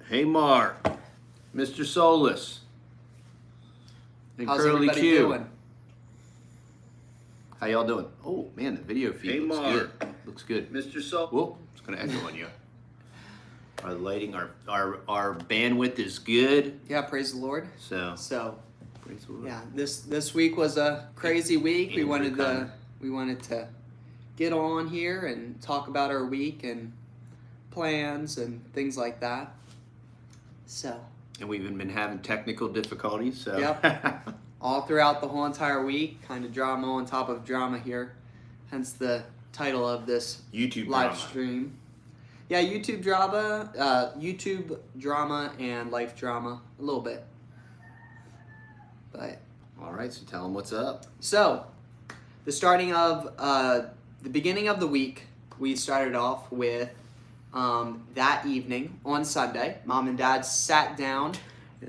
Hey Mark, Mr. Soulless, and How's Curly everybody Q. doing? How y'all doing? Oh man, the video feed Hey, looks Mark. good. Looks good. Mr. Soul. Whoa, it's gonna echo on you. Our lighting, our bandwidth is good. Yeah, praise the Lord. So So, praise the Lord. yeah, this week was a crazy week. We Andrew wanted to get on here and talk about our week and plans and things like that. So, And we've even been having technical difficulties. So Yep. all throughout the whole entire week, kind of drama on top of drama here. Hence the title of this YouTube live drama. stream. Yeah, YouTube drama and life drama a little bit. But All right, so tell them what's up. so, the beginning of the week, we started off with that evening on Sunday. Mom and Dad sat down,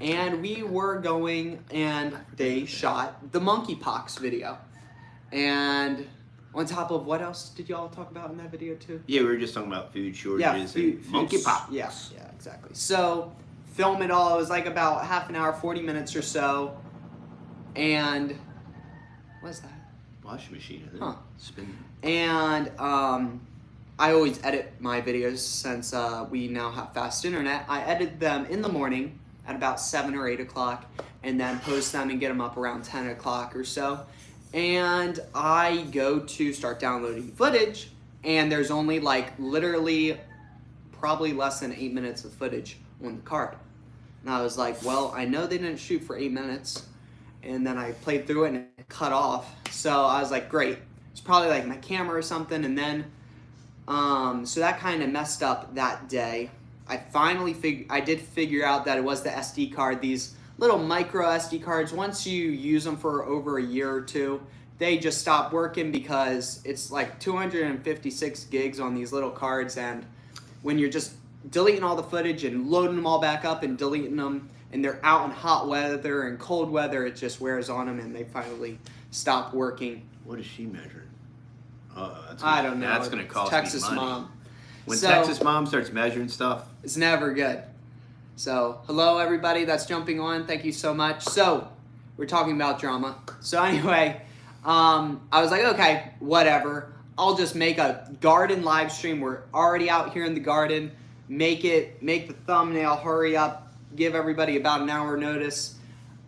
and we were going, and they shot the monkeypox video. And on top of what else did y'all talk about in that video too? Yeah, we were just talking about food shortages and monkeypox. Yeah, exactly. So, film it all. It was like about half an hour, 40 minutes or so. And what's that? Washing machine, isn't Huh. it? Spin. And I always edit my videos since we now have fast internet. I edit them in the morning at about 7 or 8 o'clock and then post them and get them up around 10 o'clock or so. And I go to start downloading footage, and there's only like literally probably less than 8 minutes of footage on the card. And I was like, well, I know they didn't shoot for 8 minutes. And then I played through it and it cut off. So I was like, great. It's probably like my camera or something. And then, so that kind of messed up that day. I finally I did figure out that it was the SD card. These little micro SD cards, once you use them for over a year or two, they just stop working because it's like 256 gigs on these little cards. And when you're just deleting all the footage and loading them all back up and deleting them, and they're out in hot weather and cold weather, it just wears on them, and they finally stop working. What is she measuring? I don't know. That's going to It's cost Texas me money. Mom. When So- Texas Mom starts measuring stuff, It's never good. So, hello everybody that's jumping on. Thank you so much. So, we're talking about drama. So anyway, I was like, okay, whatever. I'll just make a garden live stream. We're already out here in the garden. Make the thumbnail, hurry up, give everybody about an hour notice.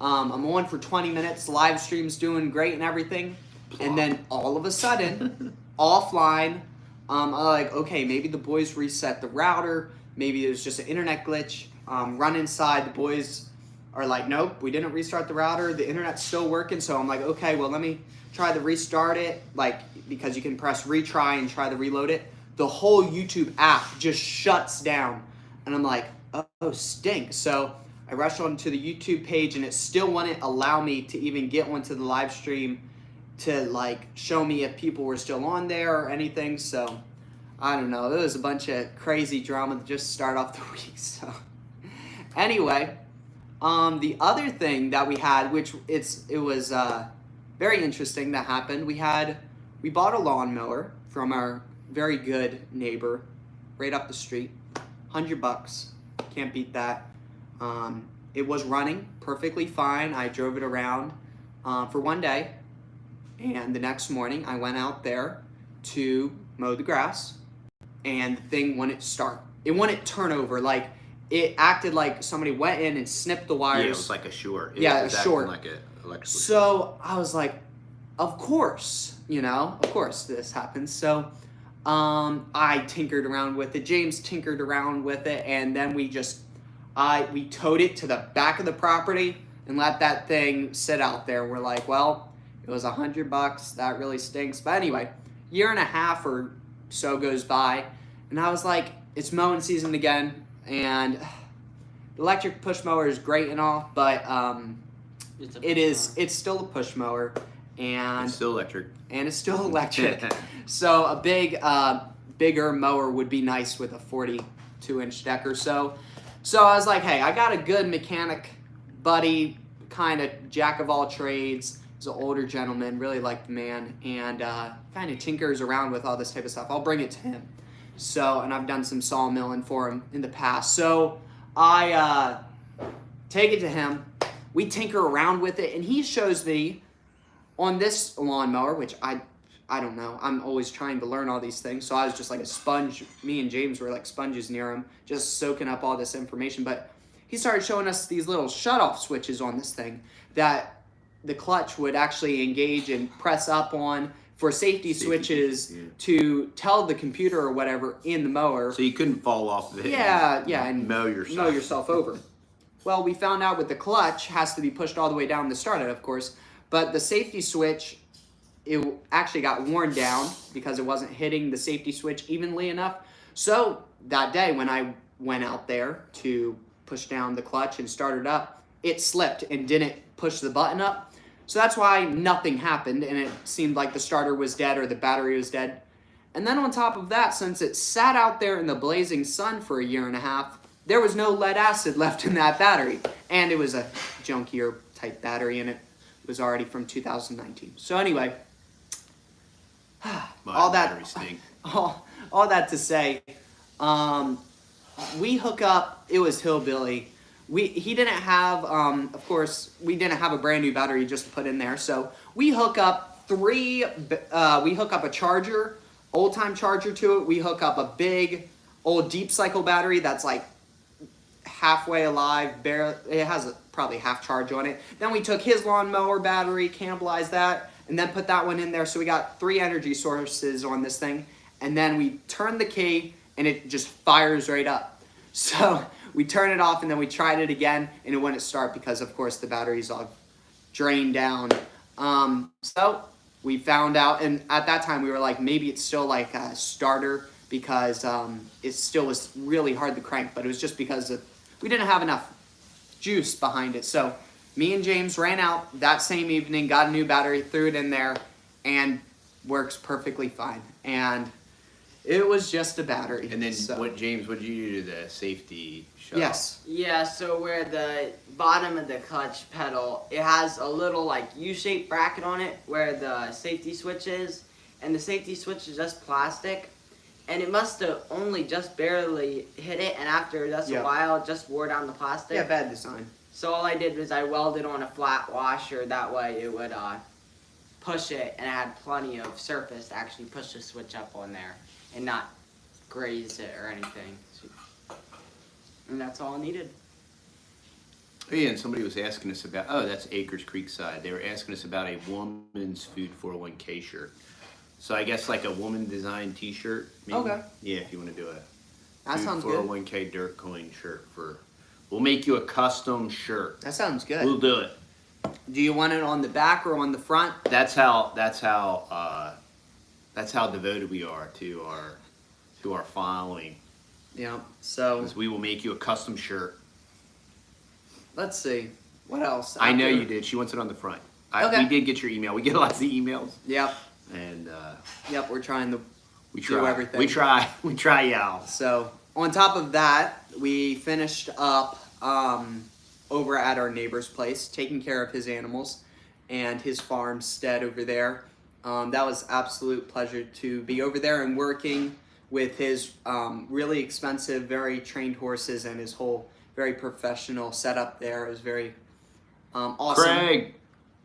I'm on for 20 minutes. Live stream's doing great and everything. And then all of a sudden, offline, I'm like, okay, maybe the boys reset the router. Maybe it was just an internet glitch. Run inside. The boys are like, nope, we didn't restart the router. The internet's still working. So I'm like, okay, well, let me try to restart it. Like, because you can press retry and try to reload it. The whole YouTube app just shuts down. And I'm like, oh, stink. So I rushed onto the YouTube page, and it still wouldn't allow me to even get onto the live stream to like show me if people were still on there or anything. So I don't know. There was a bunch of crazy drama to just start off the week. So anyway, the other thing that we had, which it was very interesting that happened. We bought a lawnmower from our very good neighbor right up the street. $100. Can't beat that. It was running perfectly fine. I drove it around for one day. And the next morning, I went out there to mow the grass. And the thing wouldn't start. It wouldn't turn over. Like, it acted like somebody went in and snipped the wires. yeah, it was like a short. Yeah, it a was acting short. like a electrical. So I was like, of course, of course this happens. So I tinkered around with it. James tinkered around with it, and then we towed it to the back of the property and let that thing sit out there. We're like, well, it was $100. That really stinks. But anyway, year and a half or so goes by, and I was like, it's mowing season again, and the electric push mower is great and all, but it's still a push mower, and It's still electric. So a bigger mower would be nice with a 42-inch deck or so. So I was like, hey, I got a good mechanic buddy, kind of jack of all trades. He's an older gentleman, really liked the man, and kind of tinkers around with all this type of stuff. I'll bring it to him. So, and I've done some sawmilling for him in the past. So I take it to him. We tinker around with it, and he shows me on this lawnmower, which I don't know. I'm always trying to learn all these things. So I was just like a sponge. Me and James were like sponges near him, just soaking up all this information. But he started showing us these little shutoff switches on this thing that the clutch would actually engage and press up on for safety switches to tell the computer or whatever in the mower. So you couldn't fall off of it. And mow yourself over. Well, we found out with the clutch has to be pushed all the way down to start it, of course. But the safety switch, it actually got worn down because it wasn't hitting the safety switch evenly enough. So that day when I went out there to push down the clutch and start it up, it slipped and didn't push the button up. So that's why nothing happened, and it seemed like the starter was dead or the battery was dead. And then on top of that, since it sat out there in the blazing sun for a year and a half, there was no lead acid left in that battery. And it was a junkier type battery, and it was already from 2019. So anyway, all that to say, we hook up. It was hillbilly. He didn't have, of course, we didn't have a brand new battery just to put in there. So we hook up we hook up a charger, old time charger to it. We hook up a big old deep cycle battery that's like halfway alive, it has probably half charge on it. Then we took his lawnmower battery, cannibalized that, and then put that one in there. So we got 3 energy sources on this thing. And then we turn the key, and it just fires right up. So we turn it off, and then we tried it again, and it wouldn't start because, of course, the battery's all drained down. So we found out, and at that time we were like, maybe it's still like a starter because it still was really hard to crank, but it was just because we didn't have enough juice behind it. So me and James ran out that same evening, got a new battery, threw it in there, and works perfectly fine. And it was just a battery. And then James, what did you do to the safety shut Yes. Yeah, so where the bottom of the clutch pedal, it has a little like U-shaped bracket on it where the safety switch is, and the safety switch is just plastic, and it must have only just barely hit it, and after just a while, it just wore down the plastic. Yeah, bad design. So all I did was I welded on a flat washer, that way it would push it, and it had plenty of surface to actually push the switch up on there and not graze it or anything. And that's all I needed. Oh, yeah, and somebody was asking us about, that's Acres Creekside. They were asking us about a woman's food 401k shirt. So I guess like a woman designed t-shirt, maybe? Okay. Yeah, if you want to do That sounds good. 401k dirt coin shirt we'll make you a custom shirt. That sounds good. We'll do it. Do you want it on the back or on the front? That's how devoted we are to our following. Yeah. So We will make you a custom shirt. let's see. What else? I know you did. She wants it on the front. Okay. We did get your email. We get lots of emails. Yep. And Yep. We're trying to we do try everything. We try, y'all. So on top of that, we finished up over at our neighbor's place, taking care of his animals and his farmstead over there. That was absolute pleasure to be over there and working with his really expensive, very trained horses and his whole very professional setup there. It was very awesome. Craig,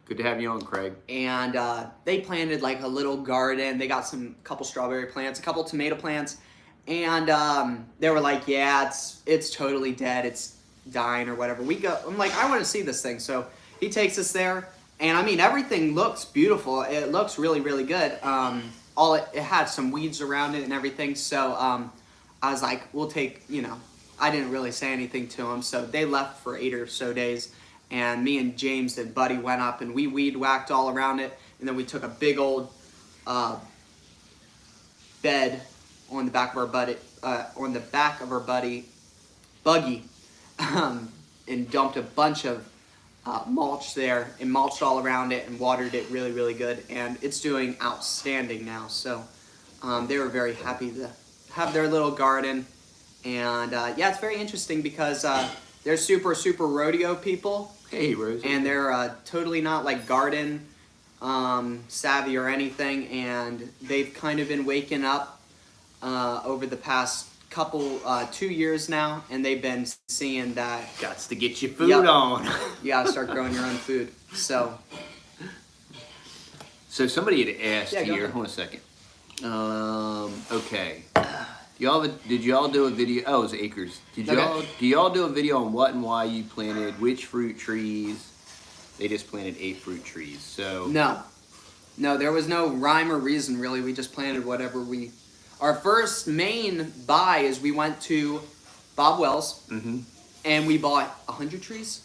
good to have you on, Craig. And they planted like a little garden. They got couple strawberry plants, a couple tomato plants, and they were like, "Yeah, it's totally dead. It's dying or whatever." I'm like, "I want to see this thing." So he takes us there, and I mean, everything looks beautiful. It looks really, really good. It had some weeds around it and everything. So I was like, "We'll take." I didn't really say anything to them. So they left for 8 or so days. And me and James and Buddy went up and we weed whacked all around it. And then we took a big old bed on the back of our buggy, and dumped a bunch of mulch there and mulched all around it and watered it really, really good. And it's doing outstanding now. So they were very happy to have their little garden. And yeah, it's very interesting because they're super, super rodeo people. Hey, Rose. And they're totally not like garden savvy or anything. And they've kind of been waking up over the past couple 2 years now, and they've been seeing that Gots to get your food Yep. on. you gotta start growing your own food. So So somebody had asked Yeah, go here. ahead. Hold on a second. Okay. Did y'all do a video? Oh, it was acres. Okay. Do y'all do a video on what and why you planted which fruit trees? They just planted 8 fruit trees. So no, there was no rhyme or reason really. We just planted whatever we. Our first main buy is we went to Bob Wells and we bought 100 trees.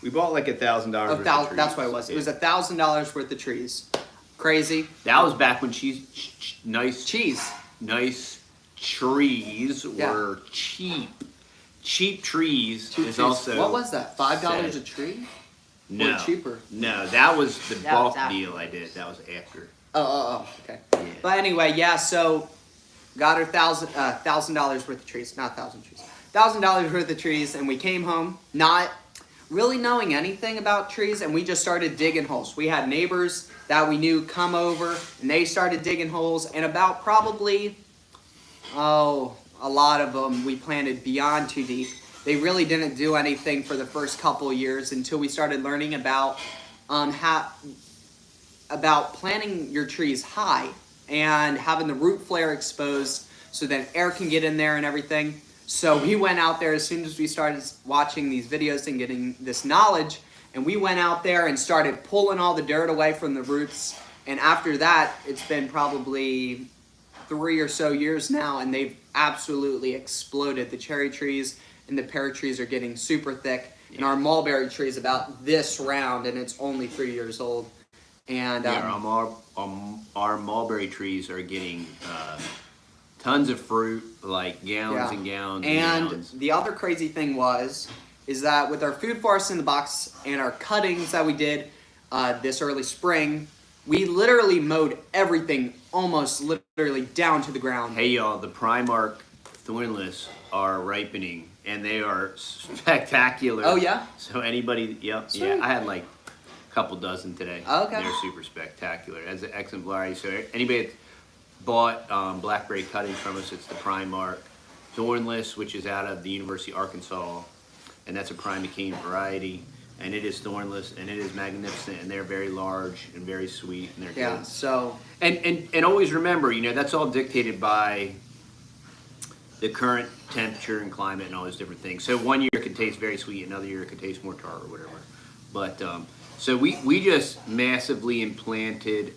we bought like $1,000. That's what it was. It was $1,000 worth of trees. Crazy. That was back when nice Cheese. trees Yeah. were cheap. Cheap trees Cheap is trees. also What was that? $5 a said. tree? No, Or cheaper? No, that was the That was bulk after. deal I did. That was after. Oh, okay. Yeah. But anyway, yeah. So got our $1,000 worth of trees, not 1,000 trees, $1,000 worth of trees, and we came home not really knowing anything about trees, and we just started digging holes. We had neighbors that we knew come over, and they started digging holes, and about probably a lot of them we planted beyond 2 deep. They really didn't do anything for the first couple of years until we started learning about planting your trees high and having the root flare exposed so that air can get in there and everything. So we went out there as soon as we started watching these videos and getting this knowledge, and we went out there and started pulling all the dirt away from the roots. And after that, it's been probably 3 or so years now, and they've absolutely exploded. The cherry trees and the pear trees are getting super thick, and our mulberry tree is about this round, and it's only 3 years old. And Our mulberry trees are getting tons of fruit, like gallons and gallons and And gallons. the other crazy thing is that with our food forest in the box and our cuttings that we did this early spring, we literally mowed everything almost literally down to the ground. Hey y'all, the Primark thornless are ripening, and they are spectacular. Oh, yeah? So anybody, yep, Sweet. yeah, I had like a couple dozen today. Okay. They're super spectacular. As an exemplary, so anybody that bought blackberry cuttings from us, it's the Primark thornless, which is out of the University of Arkansas, and that's a primocane variety, and it is thornless, and it is magnificent, and they're very large and very sweet, and they're Yeah, good. so And always remember, that's all dictated by the current temperature and climate and all those different things. So one year it can taste very sweet, another year it can taste more tart or whatever. But so we just massively implanted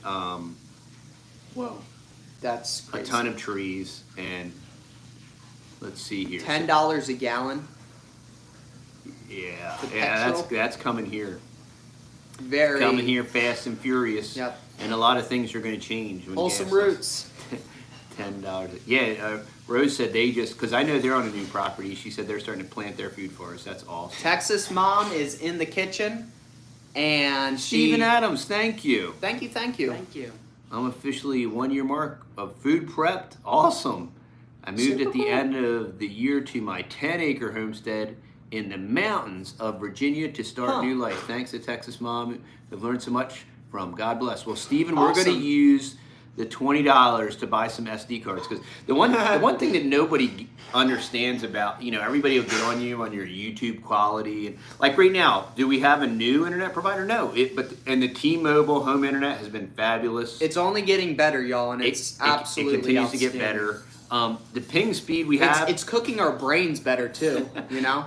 whoa, that's a crazy. ton of trees, and let's see here. $10 a gallon. Yeah, The yeah, petrol. that's coming here. Very Coming here fast and furious. Yep. And a lot of things are going to change. When wholesome gas roots. $10. Yeah, Rose said they just, because I know they're on a new property, she said they're starting to plant their food for us. That's awesome. Texas Mom is in the kitchen, and Stephen Adams, thank you. Thank you. Thank you. I'm officially 1 year mark of food prepped. Awesome. I moved Super at the cool. end of the year to my 10-acre homestead in the mountains of Virginia to start new life. Thanks to Texas Mom. I've learned so much from. God bless. Well, Stephen, we're going to Awesome. use the $20 to buy some SD cards, because the one thing that nobody understands about, everybody will get on you on your YouTube quality, and like right now, do we have a new internet provider? No, and the T-Mobile home internet has been fabulous. It's only getting better, y'all, and it's absolutely it continues to get outstanding. better. The ping speed we have, It's cooking our brains better too.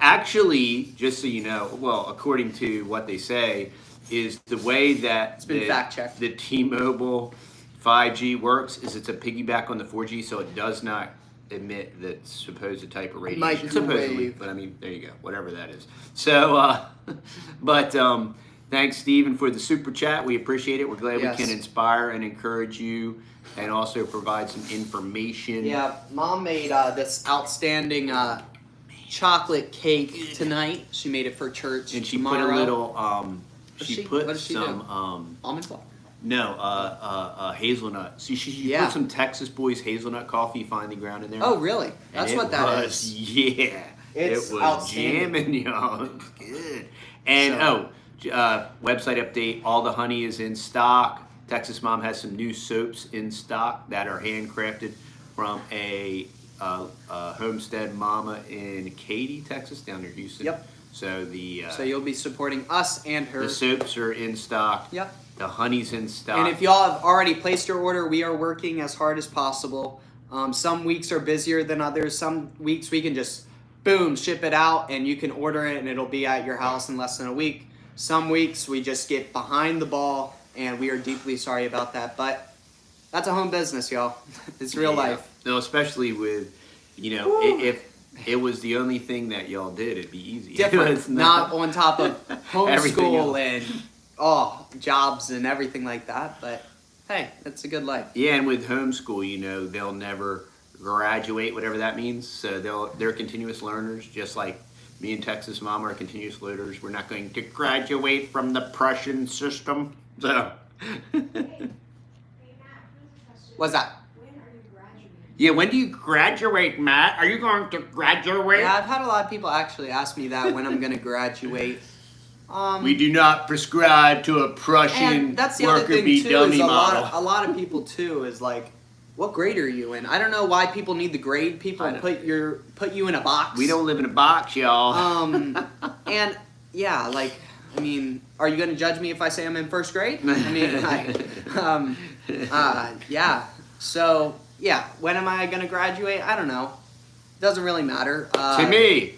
actually, just so you know, well, according to what they say, is the way that It's been fact-checked. the T-Mobile 5G works is it's a piggyback on the 4G, so it does not emit the supposed type of radiation. Microwave. Supposedly, but I mean, there you go, whatever that is. So, thanks, Stephen, for the super chat. We appreciate it. We're glad Yes. we can inspire and encourage you, and also provide some information. Yeah, Mom made this outstanding chocolate cake tonight. She made it for church. And she tomorrow. put a little. What Put does she some. do? Almond flour. No, hazelnut. See, she Yeah. put some Texas Boys hazelnut coffee finely ground in there. Oh, really? And That's it what that was, is. Yeah. It's it was outstanding. jamming, y'all. It was good. And, website update. All the honey is in stock. Texas Mom has some new soaps in stock that are handcrafted from a Homestead Mama in Katy, Texas, down near Houston. Yep. So So you'll be supporting us and her. the soaps are in stock. Yep. The honey's in stock. And if y'all have already placed your order, we are working as hard as possible. Some weeks are busier than others. Some weeks we can just, boom, ship it out, and you can order it, and it'll be at your house in less than a week. Some weeks we just get behind the ball, and we are deeply sorry about that. But that's a home business, y'all. It's real life. No, especially with, if it was the only thing that y'all did, it'd be easy. Different, It's not on top of Everything homeschool else. and jobs and everything like that. But hey, it's a good life. Yeah, and with homeschool, they'll never graduate, whatever that means. So they're continuous learners, just like me and Texas Mom are continuous learners. We're not going to graduate from the Prussian system. So. What's that? Yeah, when do you graduate, Matt? Are you going to graduate? Yeah, I've had a lot of people actually ask me that when I'm going to graduate. We do not prescribe to a Prussian And that's the other worker thing bee too. dummy Is a model. lot of people too is like, what grade are you in? I don't know why people need to grade people and put you in a box. We don't live in a box, y'all. And yeah, like, I mean, are you going to judge me if I say I'm in first grade? I mean, yeah. So yeah, when am I going to graduate? I don't know. Doesn't really matter. Timmy.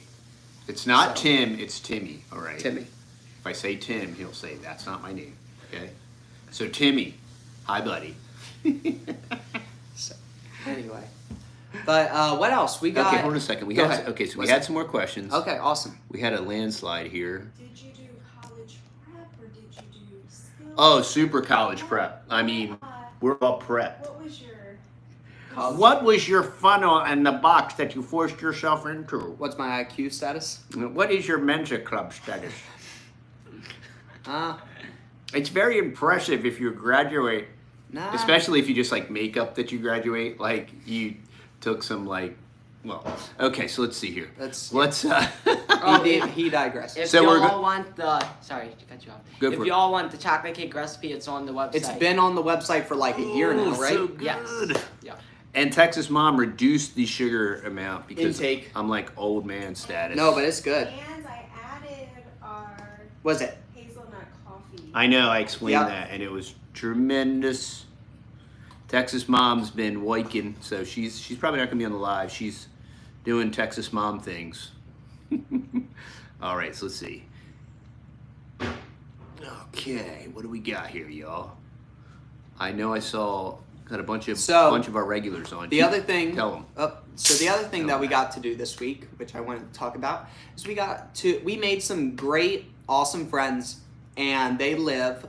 It's not Tim, it's Timmy, all right? Timmy. If I say Tim, he'll say, that's not my name, okay? So Timmy, hi, buddy. So, anyway. But what else? We got... Okay, hold on a second. We Go had ahead. Okay, so we What's had that? some more questions. Okay, awesome. We had a landslide here. Did you do college prep or did you do skills? Oh, super college prep. I mean, we're all prepped. What was your What was your funnel in the box that you forced yourself into? What's my IQ status? What is your Mensa Club status? Uh, It's very impressive if you graduate, nah. especially if you just like make up that you graduate, like you took some okay, so let's see here. Let's he digressed. If So we're y'all want the sorry to cut you off. Go If for it. y'all want the chocolate cake recipe, it's on the website. It's been on the website for like a year now, right? So good. Yes. Yeah. And Texas Mom reduced the sugar amount because Intake. I'm like old man status. No, but it's good. And I added our Was it? hazelnut coffee. I know, I explained Yep. that, and it was tremendous. Texas Mom's been wiking, so she's probably not gonna be on the live. She's doing Texas Mom things. All right, so let's see. Okay, what do we got here, y'all? I know I got a bunch of our regulars on. The other thing, Tell them. So the other thing that we got to do this week, which I wanted to talk about, is we made some great, awesome friends, and they live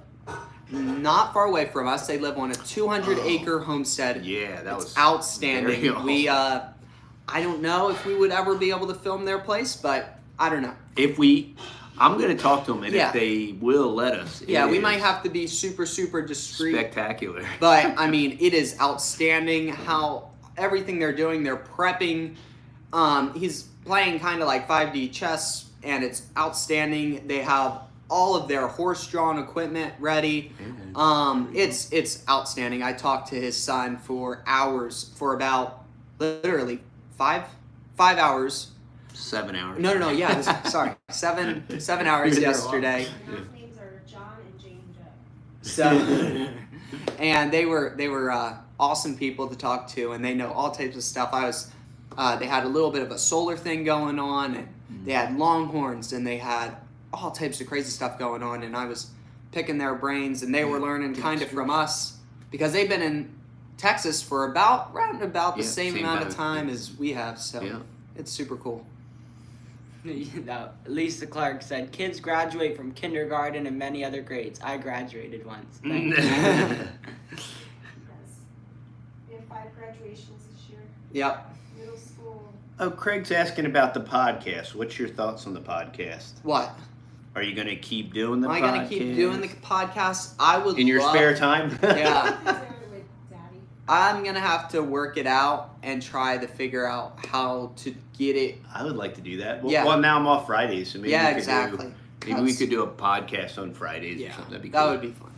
not far away from us. They live on a 200-acre homestead. Yeah, that It's was outstanding. very awesome. We, I don't know if we would ever be able to film their place, but I don't know. I'm gonna talk to them, and Yeah. if they will let us. Yeah, it we is might have to be super, super discreet. spectacular. But I mean, it is outstanding how everything they're doing. They're prepping. He's playing kind of like 5D chess, and it's outstanding. They have all of their horse-drawn equipment ready. It's outstanding. I talked to his son for hours, for about literally five hours. 7 hours. No. Yeah, sorry, seven hours yesterday. Their last names are John and Jane Joe. So, and they were awesome people to talk to, and they know all types of stuff. They had a little bit of a solar thing going on, and they had longhorns, and they had all types of crazy stuff going on, and I was picking their brains, and they were learning kind of from us because they've been in Texas for around about the same amount of time as we have. So it's super cool. No, Lisa Clark said, kids graduate from kindergarten and many other grades. I graduated once. Thank you. Yes. We have 5 graduations this year. Yep. Middle school. Oh, Craig's asking about the podcast. What's your thoughts on the podcast? What? Are you going to keep doing the Am I podcast? gonna keep doing the podcast? I would in your love- spare time? Yeah. Is there with Daddy? I'm gonna have to work it out and try to figure out how to get it. I would like to do that. Well, Yeah. well, now I'm off Fridays, so maybe Yeah, we could exactly. maybe we could do a podcast on Fridays or Yeah, something. That'd be that cool. would be fun.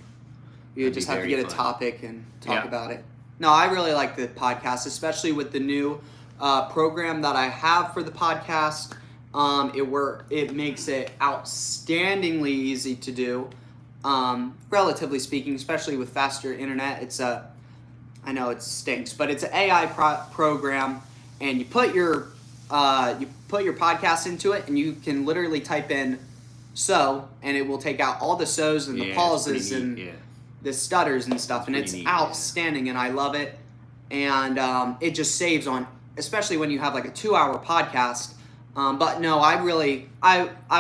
You That'd just be have to very get a fun. topic and talk Yeah. about it. No, I really like the podcast, especially with the new program that I have for the podcast. It makes it outstandingly easy to do, relatively speaking, especially with faster internet. I know it stinks, but it's an AI program, and you put your podcast into it, and you can literally type in "so," and it will take out all the so's and the pauses and the stutters and stuff, and it's outstanding, and I love it. And it just saves on, especially when you have like a 2-hour podcast. But no, I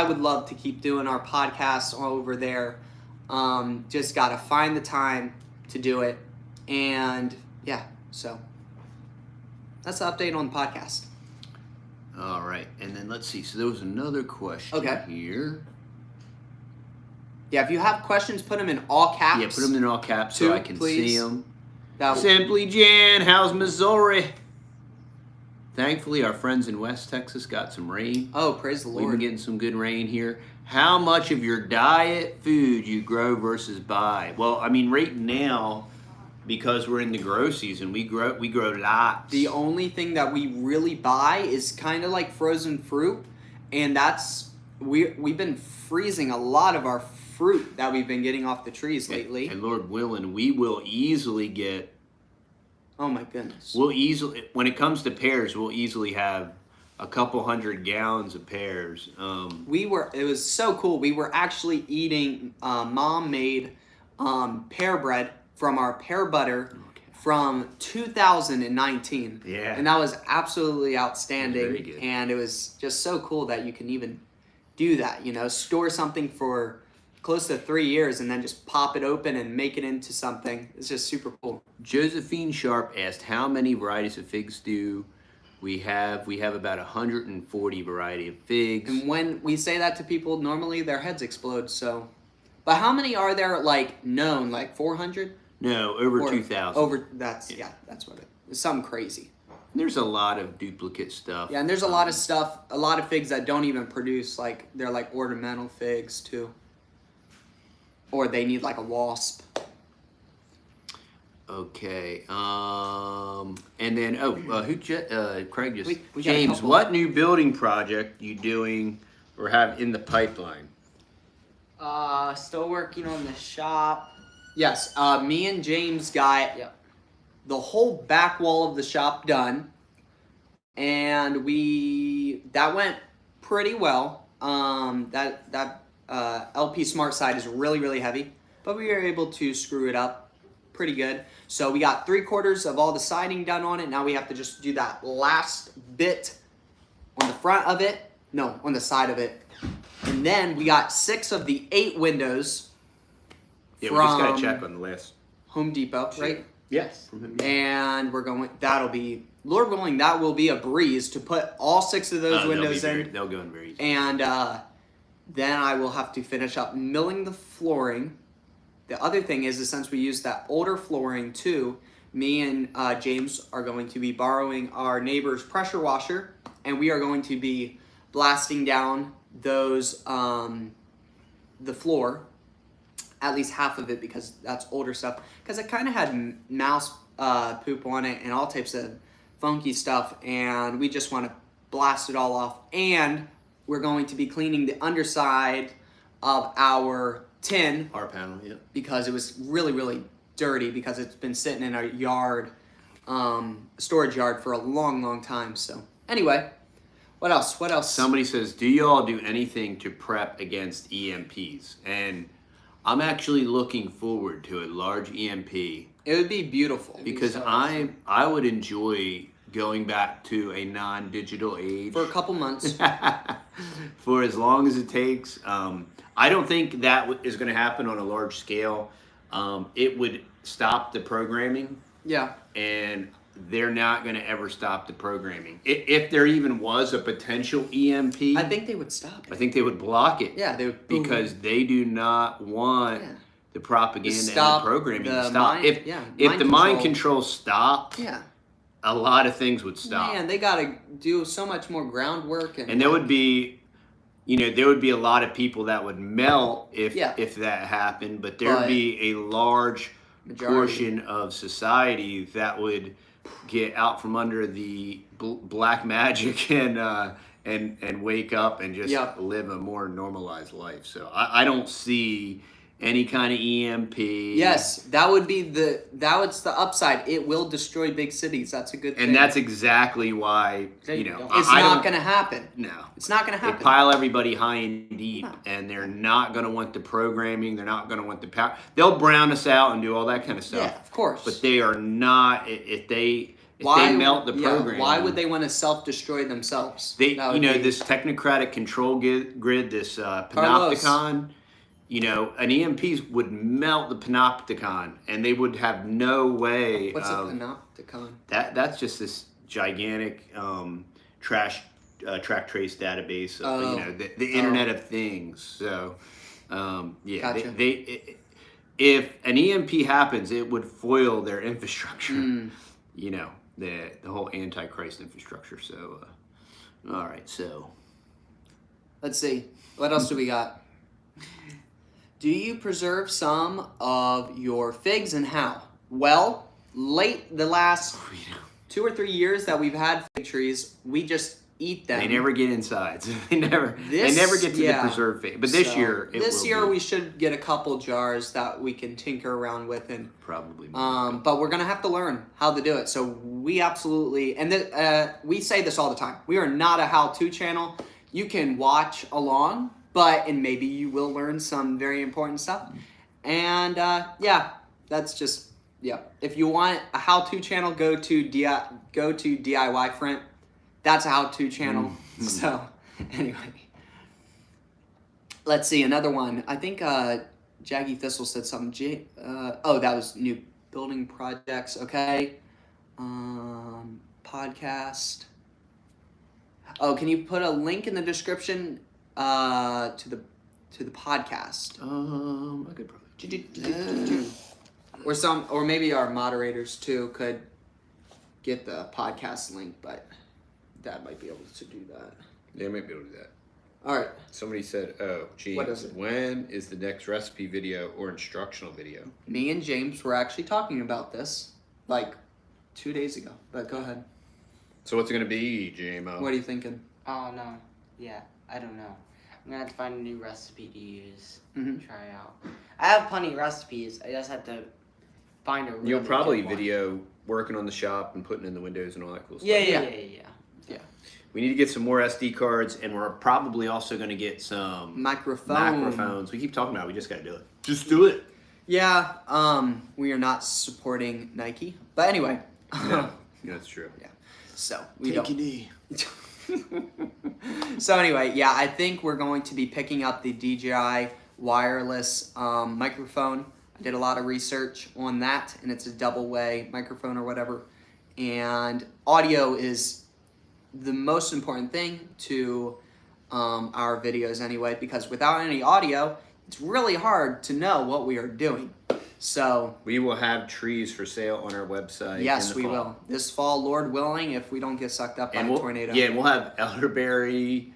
would love to keep doing our podcasts over there. Just gotta find the time to do it. And yeah, so that's the update on the podcast. All right, and then let's see. So there was another question here. Yeah, if you have questions, put them in all caps. Yeah, put them in all caps so I can see them. Simply Jan, how's Missouri? Thankfully, our friends in West Texas got some rain. Oh, praise the Lord. We've been getting some good rain here. How much of your diet food you grow versus buy? Well, I mean, right now, because we're in the grow season, we grow lots. The only thing that we really buy is kind of like frozen fruit, and we've been freezing a lot of our fruit that we've been getting off the trees lately. And Lord willing, we will easily get. Oh my goodness. When it comes to pears, we'll easily have a couple 100 gallons of pears. It was so cool. We were actually eating Mom made pear bread from our pear butter from 2019. Yeah. And that was absolutely outstanding. Very good. And it was just so cool that you can even do that, store something for close to 3 years and then just pop it open and make it into something. It's just super cool. Josephine Sharp asked, how many varieties of figs do we have? We have about 140 variety of figs. And when we say that to people, normally their heads explode. So, but how many are there known? Like 400? No, over 2,000. That's what it's something crazy. There's a lot of duplicate stuff. Yeah, and there's a lot of stuff, a lot of figs that don't even produce, they're like ornamental figs too. Or they need like a wasp. Okay. And then Craig just we got a James, couple. what new building project you doing or have in the pipeline? Still working on the shop. Yes, me and James got the whole back wall of the shop done, and that went pretty well. That LP Smart side is really, really heavy, but we were able to screw it up pretty good. So we got 3/4 of all the siding done on it. Now we have to just do that last bit on the front of it. No, on the side of it. And then we got 6 of the 8 windows. Yeah, we just gotta check on the list. Home Depot, right? Yes. From Home Depot. And that'll be, Lord willing, that will be a breeze to put all 6 of those windows in. They'll go in very easy. And then I will have to finish up milling the flooring. The other thing is since we use that older flooring too, me and James are going to be borrowing our neighbor's pressure washer, and we are going to be blasting down those the floor, at least half of it, because that's older stuff, because it kind of had mouse poop on it and all types of funky stuff, and we just want to blast it all off. And we're going to be cleaning the underside of our tin, Our panel, yeah. because it was really, really dirty, because it's been sitting in our yard, storage yard, for a long, long time. So anyway, what else? Somebody says, do you all do anything to prep against EMPs? And I'm actually looking forward to a large EMP. It would be beautiful. Because I would enjoy going back to a non-digital age. For a couple months. For as long as it takes. I don't think that is going to happen on a large scale. It would stop the programming. Yeah. And they're not going to ever stop the programming. If there even was a potential EMP, I think they would stop it. I think they would block it. Yeah, they would. Because they do not want the propaganda and the programming to stop. If the mind control stopped, a lot of things would stop. Man, they got to do so much more groundwork. And there would be, there would be a lot of people that would melt if that happened, but there would be a large portion of society that would get out from under the black magic and wake up and just Yep. live a more normalized life. So I don't see any kind of EMP. Yes, that would be the upside. It will destroy big cities. That's a good thing. And that's exactly why, you know, it's I not don't- going to happen. No. It's not going to They happen. pile everybody high and deep, No. and they're not going to want the programming. They're not going to want the power. They'll brown us out and do all that kind of stuff. Yeah, of course. But they are not. If they melt the program, why would they want to self-destroy themselves? They, That you would know, be- this technocratic control grid, this Carlos. panopticon. You know, an EMP would melt the panopticon, and they would have no way What's of a panopticon? That's just this gigantic track trace database of you know the Internet of Things. So yeah, Gotcha. if an EMP happens, it would foil their infrastructure. You know, the whole Antichrist infrastructure. So all right, so Let's see. What else do we got? Do you preserve some of your figs and how? Well, the last 2 or 3 years that we've had fig trees, we just eat them. they never get inside. So they never This- get to yeah. the preserved fig. But this So, year, this will year be we should get a couple jars that we can tinker around with, and probably more. but we're gonna have to learn how to do it. So we absolutely, and we say this all the time. We are not a how-to channel. You can watch along, and maybe you will learn some very important stuff. And yeah, that's just If you want a how-to channel, go to DIY Friend. That's a how-to channel. So anyway, let's see another one. I think Jaggy Thistle said something. That was new building projects. Okay, podcast. Oh, can you put a link in the description to the podcast? I could probably. Or maybe our moderators too could get the podcast link, but Dad might be able to do that. They might be able to do that. All right. Somebody said, "Oh, James, What is it? when is the next recipe video or instructional video?" Me and James were actually talking about this like 2 days ago. But go ahead. So what's it gonna be, JMO? What are you thinking? Oh no. Yeah, I don't know. I'm gonna have to find a new recipe to use. Mhm. Try out. I have plenty of recipes. I just have to find a really You'll probably good one. video working on the shop and putting in the windows and all that cool stuff. Yeah. We need to get some more SD cards, and we're probably also going to get some microphones. We keep talking about it. We just got to do it. Just do it. Yeah. We are not supporting Nike, but anyway. No, that's true. Yeah. So we Take don't. a knee. So anyway, yeah, I think we're going to be picking up the DJI wireless microphone. I did a lot of research on that, and it's a double-way microphone or whatever. And audio is the most important thing to our videos anyway, because without any audio, it's really hard to know what we are doing. So We will have trees for sale on our website. yes, in the we fall. will. This fall, Lord willing, if we don't get sucked up by And a we'll, tornado. yeah, and we'll have elderberry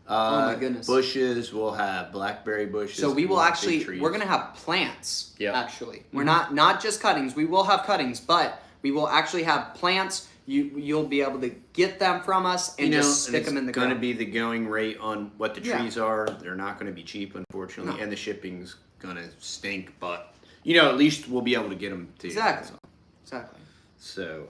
Oh my goodness. bushes. We'll have blackberry bushes. So we will we'll have actually, big trees. we're gonna have plants. Yeah. Actually, we're not just cuttings. We will have cuttings, but we will actually have plants. You'll be able to get them from us and just stick them in the It's going to ground. be the going rate on what the Yeah. trees are. They're not going to be cheap, unfortunately, No. and the shipping's going to stink. But at least we'll be able to get them to you. Exactly. Exactly. So,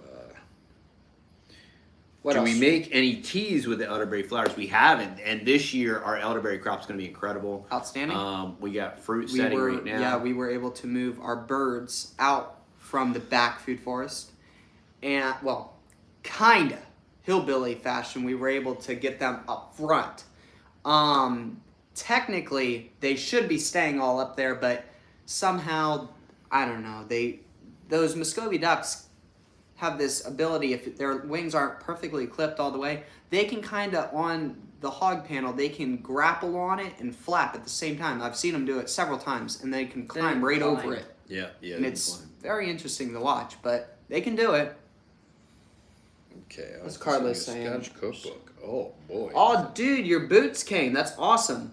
What do else? we make any teas with the elderberry flowers? We haven't, and this year our elderberry crop's going to be incredible. Outstanding. We got fruit setting right now. Yeah, we were able to move our birds out from the back food forest, and kinda hillbilly fashion. We were able to get them up front. Technically, they should be staying all up there, but somehow, I don't know. Those Muscovy ducks have this ability, if their wings aren't perfectly clipped all the way, they can kinda, on the hog panel, they can grapple on it and flap at the same time. I've seen them do it several times, and they can climb right climb. over it. Yeah. And it's very interesting to watch, but they can do it. Okay. What's Carlos saying? Scotch cookbook. Oh boy. Oh, dude, your boots came. That's awesome.